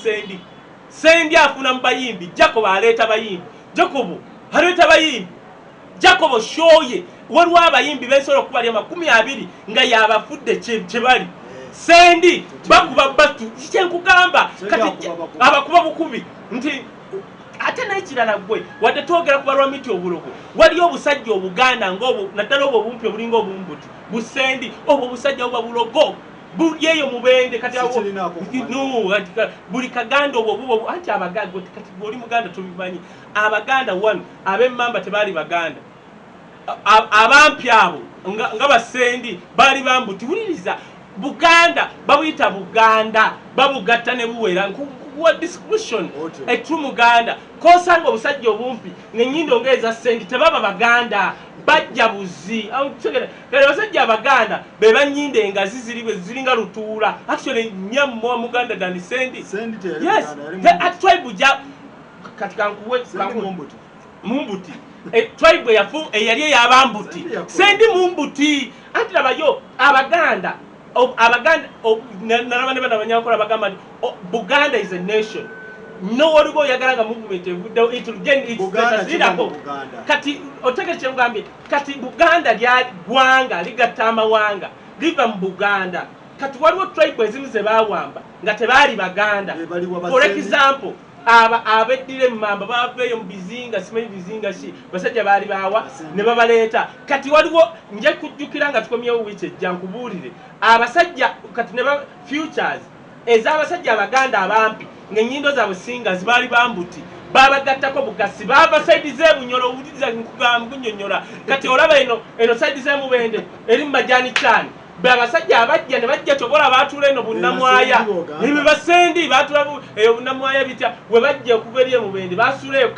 Sendi afuna mu bayimbi Jacob aleeta bayimbi Jacob aleeta bayimbi Jacob shoye waliwo abayimbi bensobola okubali 20 nga yabafudde kyebali Sendi bakuba batu kyenkugamba kati abakuba bukubi nti ate n'ekirala gwe wadde twogera ku Lwamiti obulogo waliyo obusajja Obuganda ng'obwo naddala obwo obumpi obulinga obumbuti busendi obwo busajja obwa bulogo bulyeyo mubende kati awo buli Kaganda obwo bubo anti Abaganda kati bw'oli Muganda tubimanyi Abaganda wano ab'emmamba tebaali Baganda abampi abo nga basendi baali bambuti wuliriza Buganda babuyita Buganda babugatta ne buwera what discussion true Muganda kosanga obusajja obumpi n'ennyindo ngeza Sendi tebaba Baganda bajja buzi kale basajja Abaganda be banyinde engazi ziringa lutuula actually nyammo Muganda than Sendi yes at tribe ja katika nkuwe mumbuti tribe yafu eyali ey'abambuti Sendi mumbuti anti labayo Abaganda narabane banyakola bagamba Buganda is a nation no waliwo yagalanga movement kati otegeke ngambye kati Buganda lya gwanga ligatta amawanga liva mu Buganda kati waliwo tribe ezimu ze bawamba nga tebaali Baganda for example abeddire mmamba baveeyo mu bizinga simanyi bizinga ki basajja baali bawa ne babaleeta kati waliwo nje kujjukira nga tukomyewo wiiki ejja nkubuulire abasajja kati ne futures ez'abasajja Abaganda abampi ng'ennyindo zaabwe singa zibaali bambuti babagattako bugasi bava saidi z'ebunyolo owuliriza nkugamba kunnyonnyola kati olaba eno saidi z'emubende eri mu Majani Chan abasajja abajja ne bajja kyobola baatula eno Bunnamwaya ebyo Basendi baatula eyo Bunnamwaya bitya we bajja okuva eri emubende baasuula eyo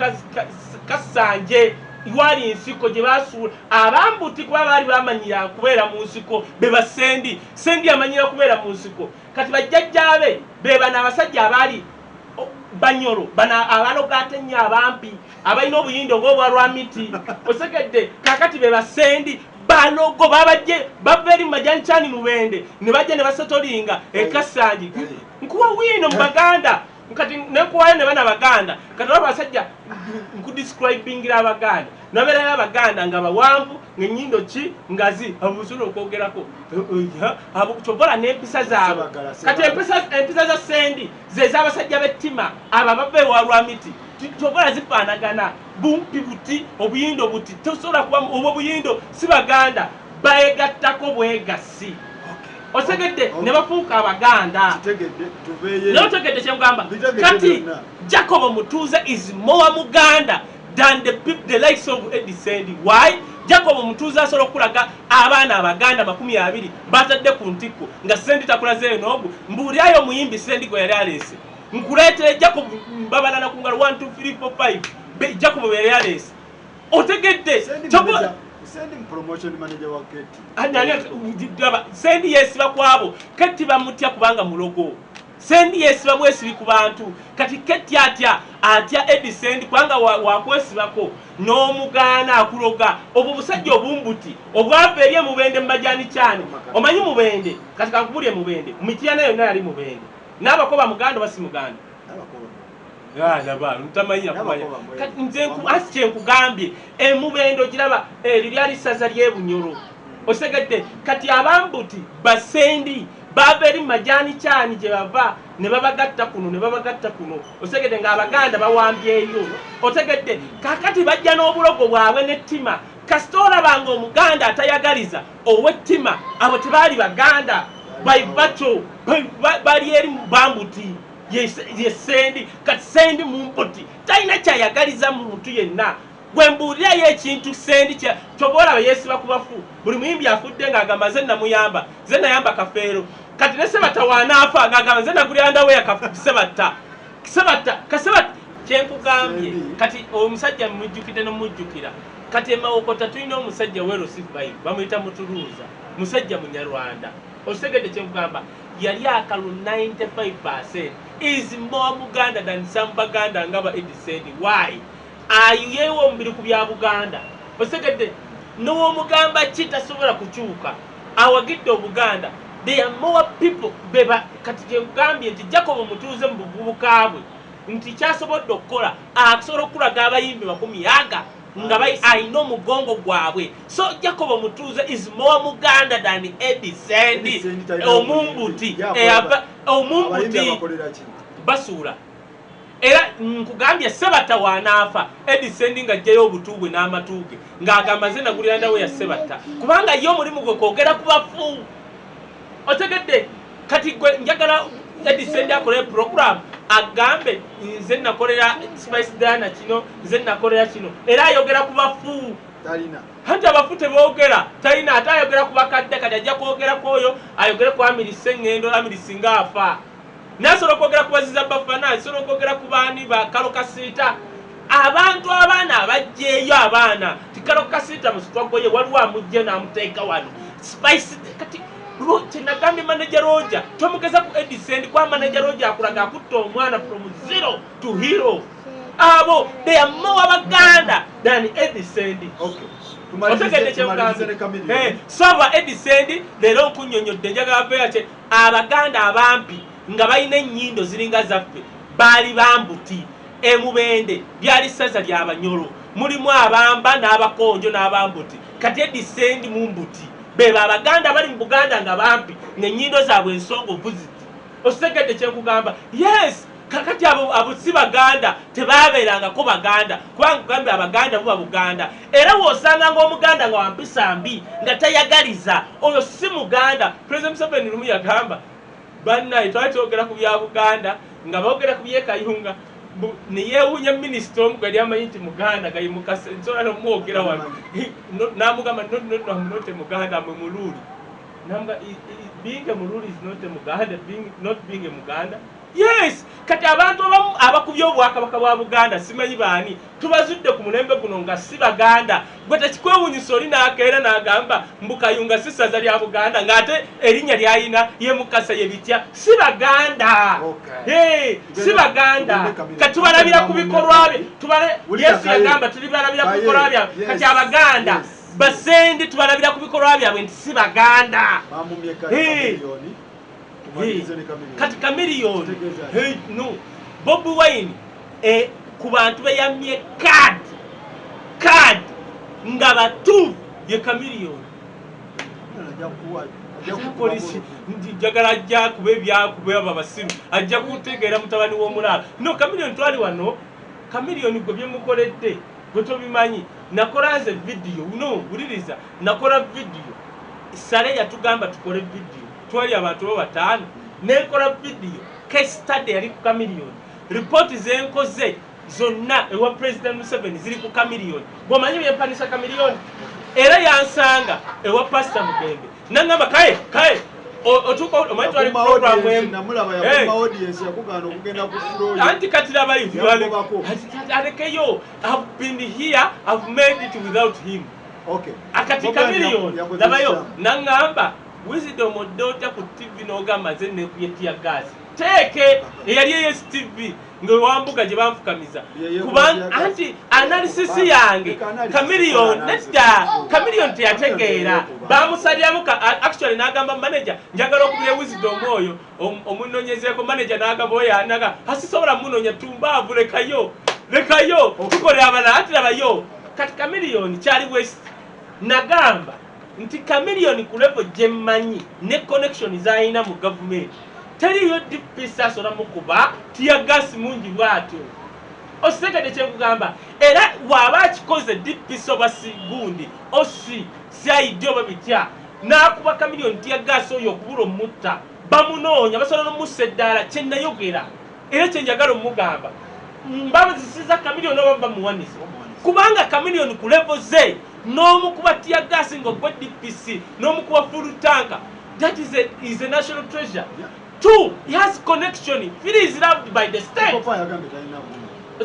Kasanje iwali nsiko gye baasuula abambuti kuba baali bamanyira kubeera mu nsiko be Basendi Sendi amanyira kubeera mu nsiko kati bajjajjaabe be bano abasajja abaali Banyoro bana abaloga nnyo abampi abalina obuyinda ng'obwa Lwamiti osegedde kakati be Basendi balogo babajje bava eri mu Majani Chan mubende ne bajja ne basetolinga Kasanje nkuwa wino mu Baganda kati nekuwayo ne bana Baganda kati abasajja nkudescribingira Abaganda nabeera Abaganda nga bawanvu ng'ennyindo ki ngazi abusobola okwogerako kyobola n'empisa zaabwe kati empisa za Sendi ze z'abasajja b'ettima abo abava ewa Lwamiti tobola zifaanagana bumpi buti obuyindo buti tosobola kuba obwo buyindo si baganda bayegattako bwegasi osegedde ne bafuuka abaganda notegedde kyemugamba kati Jacob Mutuuze is more Muganda than the likes of Eddie Sendi. Why? Jacob Mutuuze asobola okulaga abaana abaganda 20 batadde ku ntikko nga Sendi takulaze enogu mbuulirayo omuyimbi Sendi gwe yali aleese nkuleetere Jacob mbabalana ku ngalo 1 2 3 4 5 Jacob bwe yali aleese otegedde Sendi promotion manager wa Keti Sendi yesiba kwabo Keti bamutya kubanga mulogo Sendi yesiba mwesibi ku bantu kati Keti atya Eddie Sendi kwanga wakwesibako n'omugaana akuloga obwo busajja obumbuti obwava eri Mubende mumajani cyane omanyi Mubende kati kakubulye Mubende Mityana yonna yali Mubende n'abakoba Muganda basi Muganda ntamanyira kumanya kati nze nkuasike nkugambye Mubende ogiraba liryali saza ly'Ebunyoro osegedde kati abambuti basendi bava eri majani cyane gye bava ne babagatta kuno osegedde ng'abaganda bawambyeyo otegedde kakati bajja n'obulogo bwabwe n'ettima kasitola bange omuganda atayagaliza ow'ettima abo tebaali baganda baibato bali eri bambuti Sendi kati Sendi mumputi talina kyayagaliza muntu yenna gwembuulirayo ekintu Sendi tobola yesiba kubafu buli muyimbi afudde ng'agamba ze namuyamba ze nayamba Kafeero kati ne Sebata wanaafa ng'agamba ze nagulanda we Sebata kyenkugambye kati omusajja mujjukidde n'omujjukira kati Mawokota tulina omusajja we Rosifayi bamuyita Mutuluuza musajja Munyarwanda osegedde kyenkugamba yali akalu 95% is more Muganda than some Baganda ngaba Eddie Sendi. Why? Yewe omubiri ku bya Buganda osegedde no mugamba kitasobola kukyuka awagidde Obuganda. There are more people beba kati gyengambye nti Jacob Mutuuze mu buvubukaabwe nti kyasobodde okukola akusobola okulaga abayimbi 10 nga ayina omugongo gwabwe. So Jacob Mutuuze is more Muganda than Eddie Sendi omumbuti basuula era nkugambye Sebata wanaafa Eddie Sendi nga ajjayo obutuubwe n'amatuuge ng'agamba nze naguliranda we ya Sebata kubanga ye omulimu gwe kwogera ku bafu otegedde kati gwe njagala Eddie Sendi akole program agambe nze nakolera Spice Dana kino nze nakolera kino era ayogera ku bafu talina hati abafu teboogera talina ate ayogera ku bakadde kati ajja kwogera kwoyo ayogere ku Amiri Sengendo Amiri Singa afa nasobola kwogera ku Baziza Bafana asobola kwogera ku baani ba Kalo Kasiita abantu abaana abajjeeyo abaana tikalo Kasiita musitwagoye waliwo amujje n'amuteeka wano Spice kati Chinagambye manager Roja tomugeza ku Eddie Sendi kwa manager Roja akulaga akutta omwana from zero to hero abo they are more Baganda than Eddie Sendi. Saba Eddie Sendi lero nkunyonyodde njagala beyache abaganda abampi nga balina ennyindo ziringa zaffe baali bambuti Mubende byali saza lya Banyoro mulimu abamba n'abakonjo n'abambuti kati Eddie Sendi mumbuti beba abaganda bali mu Buganda nga bampi n'ennyindo zaabwe ensongo vuziti osegedde kyekugamba yes kakati abo si Baganda tebabeerangako Baganda kubanga kugambye abaganda buba Buganda era wosanga ng'omuganda nga wampisa mbi nga tayagaliza oyo si Muganda. President Museveni lumu yagamba bannaye twatwogera ku bya Buganda nga boogera ku byekayunga niyewunya minisita omu gwe amanyi nti Muganda gayimukase nsobola n'omwogera wano n'amugamba note Muganda mwe mululi being a mululi is not a Muganda not being a Muganda. Yes kati abantu abamu abakubye obwakabaka bwa Buganda simanyi baani tubazudde ku mulembe guno nga si Baganda gwe tekikwewunyisa oli n'akeera n'agamba mbukayunga si saza lya Buganda ng'ate erinnya lyayina ye Mukasa ye bitya si Baganda. Si Baganda kati tubalabira ku bikolwa bye Yesu yagamba tulibalabira ku bikolwa byabwe kati abaganda Basendi tubalabira ku bikolwa byabwe nti si Baganda. Kati Kamiliyoni no Bobi Wine ku bantu beyamye card nga batu ye Kamiliyoni polisi njagala ajja kuba ebyakubeba abasiru ajja kutegeera mutabani w'omulala no Kamiliyoni twali wano Chameleone gwe byemukoledde gwe tobimanyi nakola nze video no buliriza nakola video Sale yatugamba tukole video twali abantu bo batano nekola video case study yali ku Chameleone report zenkoze zonna ewa President Museveni ziri ku Chameleone bwomanyi byempanisa Chameleone era yansanga ewa Pastor Mugembe nangamba kae otuko omanyi twali program namulaba ya audience yakugana okugenda ku floor anti katira bali alikeyo I've been here I've made it without him okay akati Chameleone labayo nangamba Wisdom odota ku TV n'ogamba nze nekuyetiya gas teke eyali TV ngewambuka gye banfukamiza kubanga anti analysis yange Chameleone nedda Chameleone teyategeera bamusalyamu actually n'agamba manager njagala okubira Wisdom oyo omunonyezeeko manager n'agamba oyo anaga asisobola munonya tumbaavu lekayo tukole abala ati labayo kati Chameleone kyali west nagamba nti Chameleone ku level jemmanyi ne connection zaayina mu government taliyo DPS asola mukuba tiya gas mungi bwatyo osekade kyekugamba era waba akikoze DPS obasigundi osi syaidyo babitya nakuba Chameleone tiya gas oyo okubula omutta bamunoonya basola n'omuseddala kyennayogera era kyenjagala omugamba mbabazisiza Chameleone oba bamuwanisa kubanga Chameleone ku level ze n'omukuba tiya gas ng'ogwe DPC n'omukuba full tanker that is a national treasure. Two, he has connection. Three is loved by the state.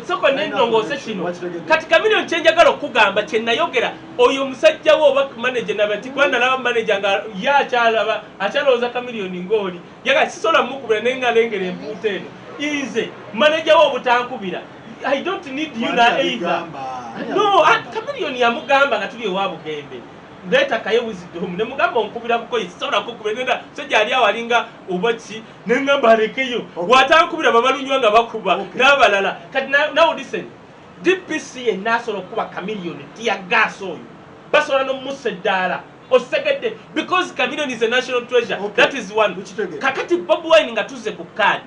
Soko nendongoose kino kati Chameleone kyenjagala okugamba kyennayogera oyo musajja wo oba manager nabati kwanda laba manager nga yakyalaba akyalowooza Chameleone ng'oli yaga sisola mukubira nengalengera empuuta eno ize manager wo obutankubira I don't need you na either. No, Chameleone yamugamba nga tuli ewa Bugembe ndeta kaye Wisdom ne mugamba onkubira kuko isola kukubira nenda sejja ali awalinga obaki nengamba alekeyo watankubira babalunywa nga bakuba n'abalala kati now listen DPC ye nasola kuba Chameleone tiya gas oyo basola no museddala osegedde because Chameleone is a national treasure. Okay. That is one kakati Bobi Wine nga tuze ku card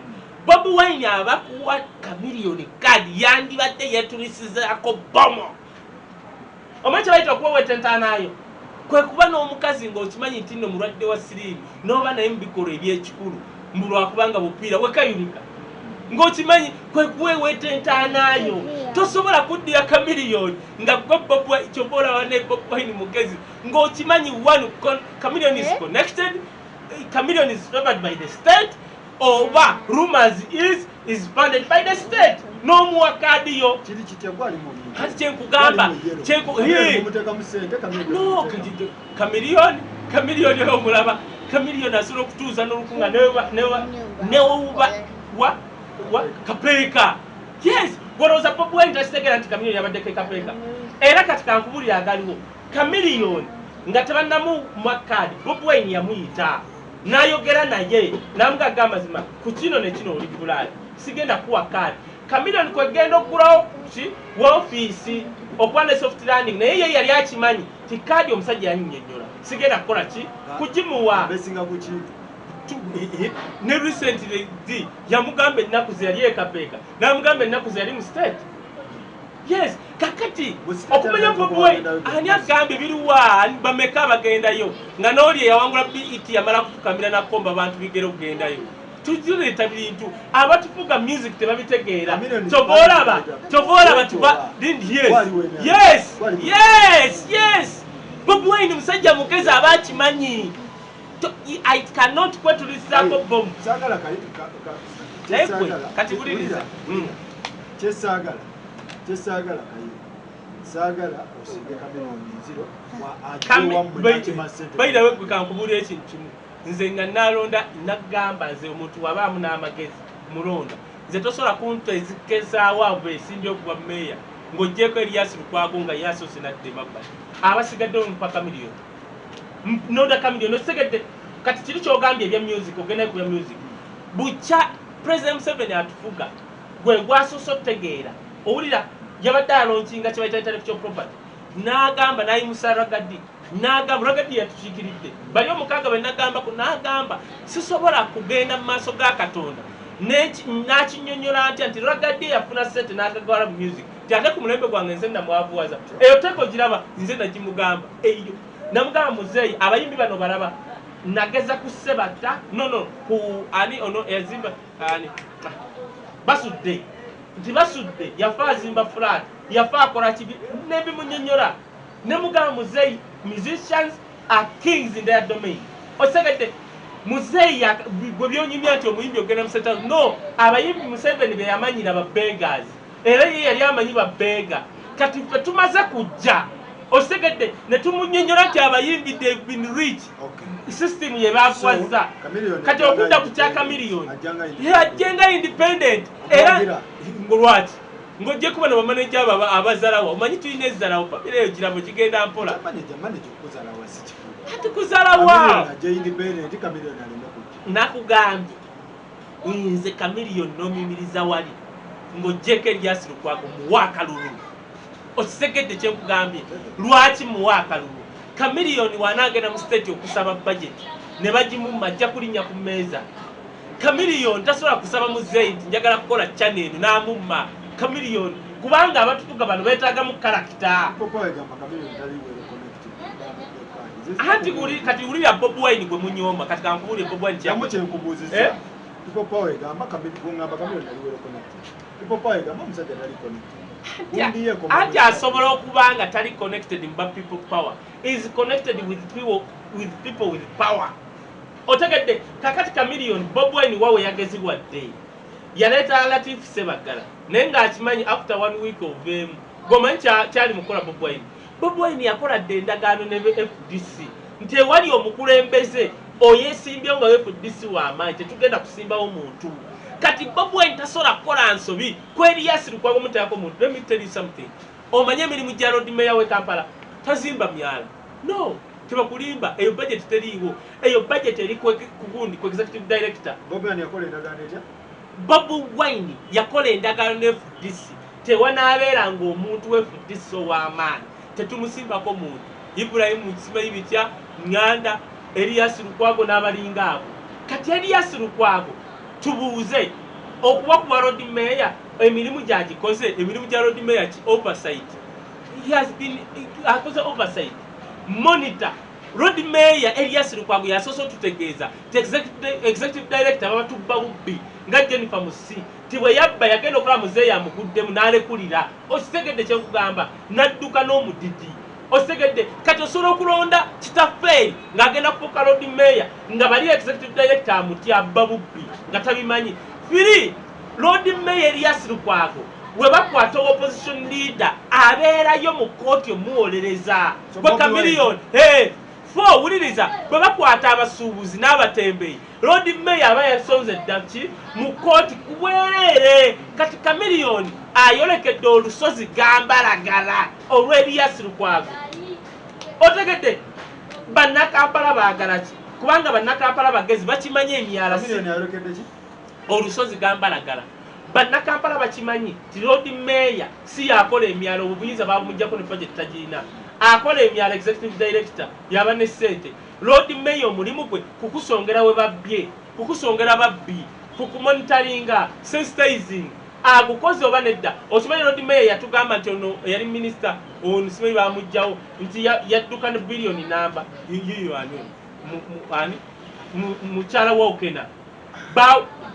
Bobi Wine abakuwa Chameleone card yandibadde yetulisizako bomo omanyi bayita okuba wetentanayo kwe kuba n'omukazi ng'okimanyi nti nno mulwadde wa siriimu n'oba naye mubikolo ebyekikulu mbulwakubanga bupiira wekayunika ng'okimanyi kwe kuwe wetentanayo tosobola kuddira Chameleone nga gwe Bobi Wine kyova olaba ne Bobi Wine mugezi ng'okimanyi one Chameleone is connected, Chameleone is favored by the state oba rumors is funded by the state n'omuwakadiyo kiri kitya gwali mu kati kyenkugamba no Chameleone omulaba Chameleone asobola okutuuza n'olukunga wa kapeeka yes golowooza Bobi Wine tasitegeera nti Chameleone yabaddeko kapeeka era kati kankubulira agaliwo Chameleone nga tebannamu mwakadi Bobi Wine yamuyita nayogera naye namugagamba mazima ku kino nekino oli bulaali sigenda kuwa kadi Chameleone kwegenda okugulawo ki wa office okuba ne soft landing naye ye yali akimanyi ti kadi omusajja yanyinyonnyola sigenda kukola ki kugimuwa ne recently yamugamba ennaku ze yali ekapeeka namugamba ennaku ze yali mu state. Yes, kakati okumanya Bobi Wine ani agambye biriwa bameka bagendayo nga n'oli eyawangula BET yamala kufukamira nakomba abantu bigere okugendayo tuzireeta bintu abatufuga music tebabitegeera toboolaba tuba yes Bobi Wine musajja mugezi aba akimanyi I cannot kwetulizako bomu kati buliriza Tesagala kayi sagala osige Chameleone nziro baida we kukankubulira ekintu kimu nze nga nalonda nagamba nze omuntu wabaamu n'amagezi mulonda nze tosobola kuntu ezikesaawo abo esindi okuba meya ng'oggyeko Erias Lukwago nga yasoose nadde mabbali abasigaddewo mupa Chameleone nonda Chameleone osegedde kati kiri kyogambye ebya music ogenda ku bya music bukya President Museveni atufuga gwe gwasoose otegeera owulira yabadde alonkinga kye bayita intellectual property n'agamba n'ayimusa Ragadi n'agamba Ragadi yatukiikiridde bali omukaaga be n'agambako n'agamba sisobola kugenda mu maaso ga Katonda n'akinyonnyola nti Raggadde yafuna ssente n'akagwala mu music ate ku mulembe gwange nze namwavuwaza eyo teko giraba nze nagimugamba eyo namugamba muzeeyi abayimbi bano balaba nageza ku Sebata ku ani ono yazimba ani basudde nti basudde yafa azimba flat yafa akola kibi nebimunyonnyola nemugamba muzeeyi musicians are kings in their domain osegedde muzeeyi gwe byonyumya nti omuyimbi ogenda museta no abayimbi Museveni be yamanyira ba beggars era ye yali amanyi ba beggar kati ffe tumaze kujja osegedde ne tumunyonnyola nti abayimbi they've been rich system ye bakwaza kati okudda ku kya Chameleone yajjenga independent era ngolwaki ngojje kuba nabamaneja abazalawo omanyi tulina ezzalawo pamira eyo kirabo kigenda mpola ati kuzalawa nakugambye nze Chameleone nomimiriza wali ngojjeko Erias Lukwago muwaakalulu osegedde kyenkugambye lwaki muwaakalulu Chameleone wanagenda mu state okusaba budget ne bagimumma ajja kulinnya ku mmeeza Chameleone tasobola kusaba muzeeyi nti njagala kukola channel n'amumma Chameleone kubanga abatutuga bano beetaaga mu character anti kati ulira Bobi Wine gwe munyooma kati kankubulire Bobi Wine kyenkubuuzisa People power gamba Chameleone naliwero connected anti asobola okubanga tali connected mba people power is connected with people with power otegedde kakati Chameleone Bobi Wine wawe yagezibwadde yaleeta Latif Sebagala naye ng'akimanyi after 1 week of him gomanyi kyali mukola Bobi Wine yakola dde endagaano ne FDC nti ewali omukulembeze oyesimbyewo nga FDC w'amaanyi tetugenda kusimbawo muntu kati Bobi Wine tasobola kukola nsobi ku Erias Lukwago mutayako muntu. Let me tell you something, omanye emirimu gya road mayor w'e Kampala tazimba myala no tebakulimba eyo budget teriiwo eyo budget eri kugundi ku executive director Bobi Wine yakola endagaano etya Bobi Wine yakola endagaano ne FDC tewanabeera ng'omuntu w'FDC ow'amaanyi tetumusimbako muntu Ibrahim Simanyi bitya Nganda Erias Lukwago n'abalinga abo kati Erias Lukwago tubuuze okuba ku road mayor emirimu gyagikoze emirimu gya road mayor ki oversight he has been akoze oversight monitor road mayor Erias Lukwago yasoose tutegeeza executive director babatubba bubbi nga Jennifer Musi tibwe yabba yagenda okola muzeeyi amuguddemu n'alekulira okitegedde kyekugamba n'adduka n'omudidi osegedde kati osobola okulonda kitaffe ng'agenda kufuuka road mayor nga bali executive director amutya babubbi nga tabimanyi firi road mayor Erias Lukwago we bakwata opposition leader abeerayo mu kooti omuwolereza gwe Chameleone fo wuliriza bwe bakwata abasuubuzi n'abatembeyi road mayor aba yasonze ddaki mu kooti kubwereere kati Chameleone ayolekedde olusozi gambalagala olw'Erias Lukwago otegedde bannakampala baagala ki kubanga bannakampala bagezi bakimanyi emyala olusozi gambalagala bannakampala bakimanyi ti road mayor si yakola emyala obuyinza babumugjako ne project tagirina akola emyala executive director yaba ne ssente road mayor omulimu gwe kukusongera we babbye kukusongera babbi kukumonitoringa sensitizing agukoze oba nedda okimanyi road mayor yatugamba nti ono yali minister ono simanyi bamugjawo nti yadduka ne billioni namba yiyo ani mukyala wa Okena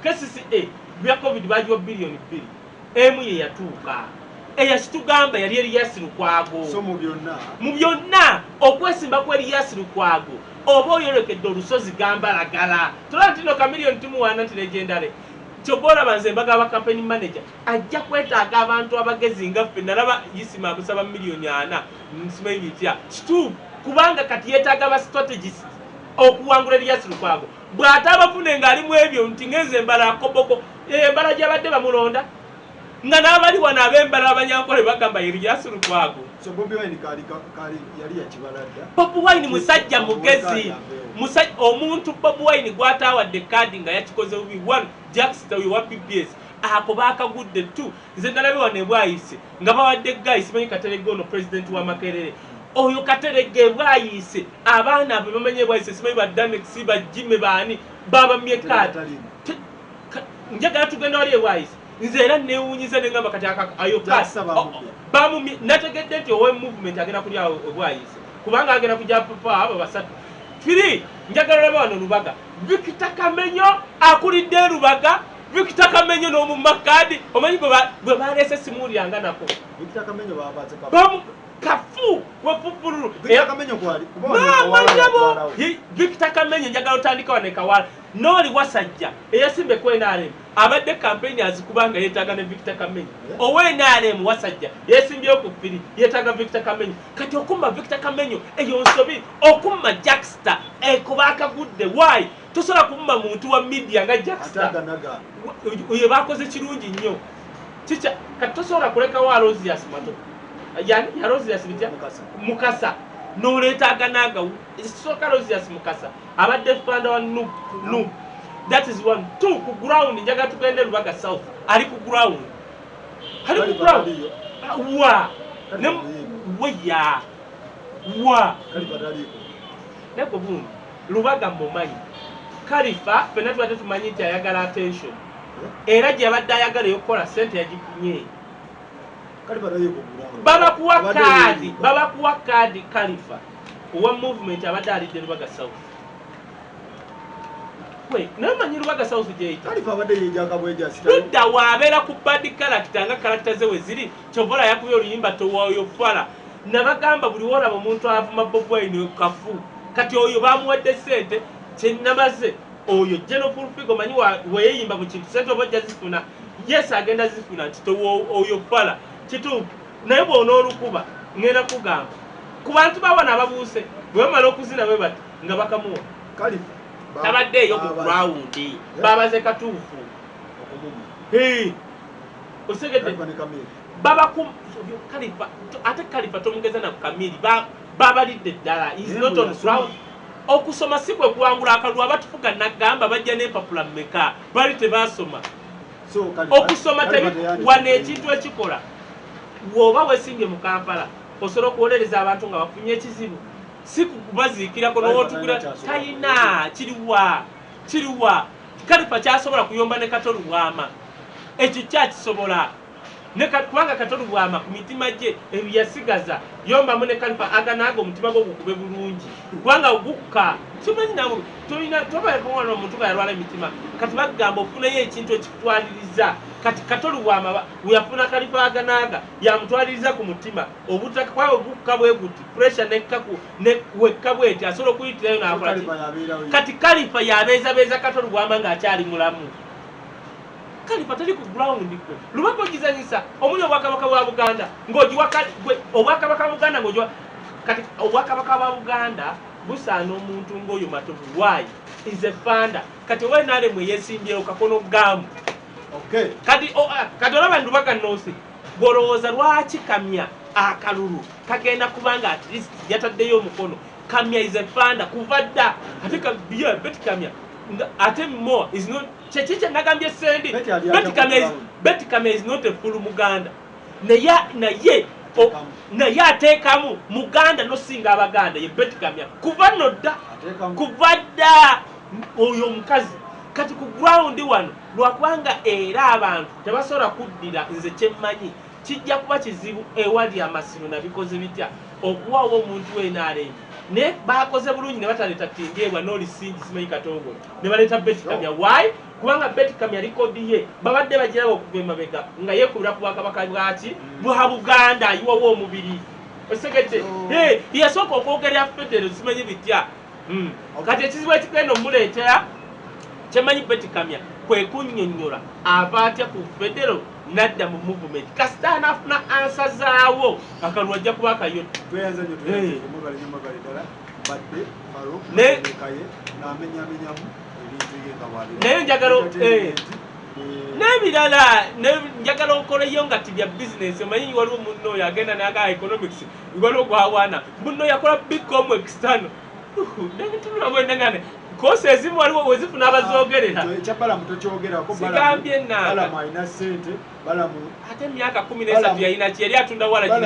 KCCA bya covid bajiwa billioni 2 emu ye yatuuka eyakitugamba yali Erias Lukwago so mu byonna okwesimba ku Erias Lukwago oba oyolekedde olusozi gambalagala tola ntino Chameleone tumuwaana nti legendary kyobola banze mbaga aba campaign manager ajja kwetaaga abantu abagezi nga ffe nalaba yisima akusaba miliyoni 4 nsimanyi bitya kitu kubanga kati yeetaaga ba strategist okuwangula Erias Lukwago bw'atabafune ng'alimu ebyo nti ngeze embala akoboko embala gy'abadde bamulonda nga n'abali wano ab'embala abanyankole bagamba Erias Lukwago so Bobi Wine kali yali yakibaladda Bobi Wine musajja mugezi musajja omuntu Bobi Wine gw'ataawadde kadi nga yakikoze bubi 1 Jackson we wa PPS ako baakagudde 2 nze nalabe wano ebwayise nga bawadde guys manyi Katerege ono president wa Makerere oyo Katerege bwayise abaana abe bamenye bwayise simanyi badane siba Jimmy baani baba mye kadi njagala tugenda wali ewise nze era neewunyiza ne ngamba kati ayo pass bamumye nategedde nti owe movement agenda kuli awo obwayise kubanga agenda kujja papa abo basatu firi njagala olaba wano Lubaga Victor Kamenyo akulidde Lubaga Victor Kamenyo n'omumakadi omanyi bwe baleese simuuli yanganako Victor Kamenyo kafu wepupululu Victor Kamenyo kwali Victor Kamenyo njagala otandika wane Kawala noli wasajja eyasimbe ku NRM abadde campaigners kubanga yeetaaga ne Victor Kamenyo owe NRM wasajja yeesimbyeyo ku firi yeetaaga Victor Kamenyo kati okumma Victor Kamenyo eyo nsobi okumma Jackster kuba akagudde why tosobola kumma muntu wa media nga Jackster oyo bakoze kirungi nnyo kicha kati tosobola kuleka wa Rosias Mato yani ya Rosias bitya Mukasa noleetaaga naaga soka Rosias Mukasa abadde fanda wa nu that is one two ku ground njaga tugende Lubaga South ali ku ground wa weya wa neko bungi Lubaga mumanyi Khalifa fena twate tumanyi nti ayagala attention era gye abadde ayagala yokukola sente yagikunye baba kuwa kadi Khalifa owa movement abadde alidde Lubaga South namanyi Lubaga South gyeyita ludda waabeera ku bad character nga character ze we ziri kyovola yakubye oluyimba towaoyo fala nabagamba buli wolaba omuntu avuma Bobi Wine kafu kati oyo bamuwadde sente kyenamaze oyo General Figo manyi weyeyimba mu kintu sente oba ojja zifuna yes agenda zifuna nti oyo fala kituufu naye bw'onoolukuba ngenda kugamba ku bantu bawana ababuuse bwe bamala okuzina bwe bati nga bakamuwa tabadde eyo ku ground babaze katuufu osegedde Khalifa ate Khalifa tomugeza na Kamili babalidde ddala is not on ground okusoma si kwe kuwangula akalulu abatufuga nagamba bajja n'empapula mmeka bali tebasoma okusoma wana ekintu ekikola woba wesinge mu Kampala osobola okuwolereza abantu nga bafunye ekizibu si kubaziikirako n'owotukula talina kiriwa Khalifa kyasobola kuyomba ne Kato Lubwama ekyo kyakisobola kubanga Kato Lubwama ku mitima gye ebyo yasigaza yombamu ne Khalifa aganaaga omutima gwo gukube bulungi kubanga gukka kimanyi nawe tobayakomwana omuntu nga yalwala emitima kati bagamba ofunayo ekintu ekikutwaliriza kati Kato Lubwama weyafuna Khalifa aganaaga yamutwaliriza ku mutima obutakwawe gukka bwe guti pressure wekka bweti asobola okuyitirayo n'akola kati Khalifa yabeezabeeza Kato Lubwama ng'akyali mulamu Khalifa tali ku ground kwe Lubaga ogizanyisa omuli obwakabaka bwa Buganda ng'ogiwa obwakabaka bwa Buganda ng'ogiwa kati obwakabaka bwa Buganda busaana omuntu ng'oyo Matovu why is a founder kati we nale mwe yesimbyewo kakono gamu kati olaba Lubaga North golowooza lwaki kamya akalulu kagenda kubanga at least yataddeyo omukono kamya is a founder kuva dda ate Betty Kamya ate more is not chechiche nagambye sendi Betty Kamya is not a full Muganda naye ateekamu Muganda nosinga Abaganda ye Betty Kamya kuva nodda kuva dda oyo omukazi kati ku ground wano lwakubanga era abantu tebasobola kuddira nze kyemmanyi kijja kuba kizibu ewali amasiro nabikoze bitya okuwawo omuntu w'enarembe ne bakoze bulungi ne bataleeta tingebwa n'olisingi simanyi Katongo ne baleeta Betty Kamya why kubanga Betty Kamya likodi ye babadde bagirawo okuva emabega nga yeekubira ku Bwakabaka bwaki bwa Buganda ayiwawo omubiri osegedde yasooka okwogerera Federo simanyi bitya kati ekizibu ekigenda omuleetera kyemmanyi Betty Kamya kwe kunnyonnyola ava atya ku Federo nadda mu movement kasita anafuna ansa zaawo akalulu ajja kuba akayota naye njagala n'ebirala njagala okoleyo nga tibya bizinesi omanyi waliwo munno oyo agenda naga economics waliwo gwawaana munno yakola bicom external nentunulabwendengane kosi ezimu waliwo wezifuna abazoogerera sigambye naaga ate emyaka 13 yalina ki yali atunda wala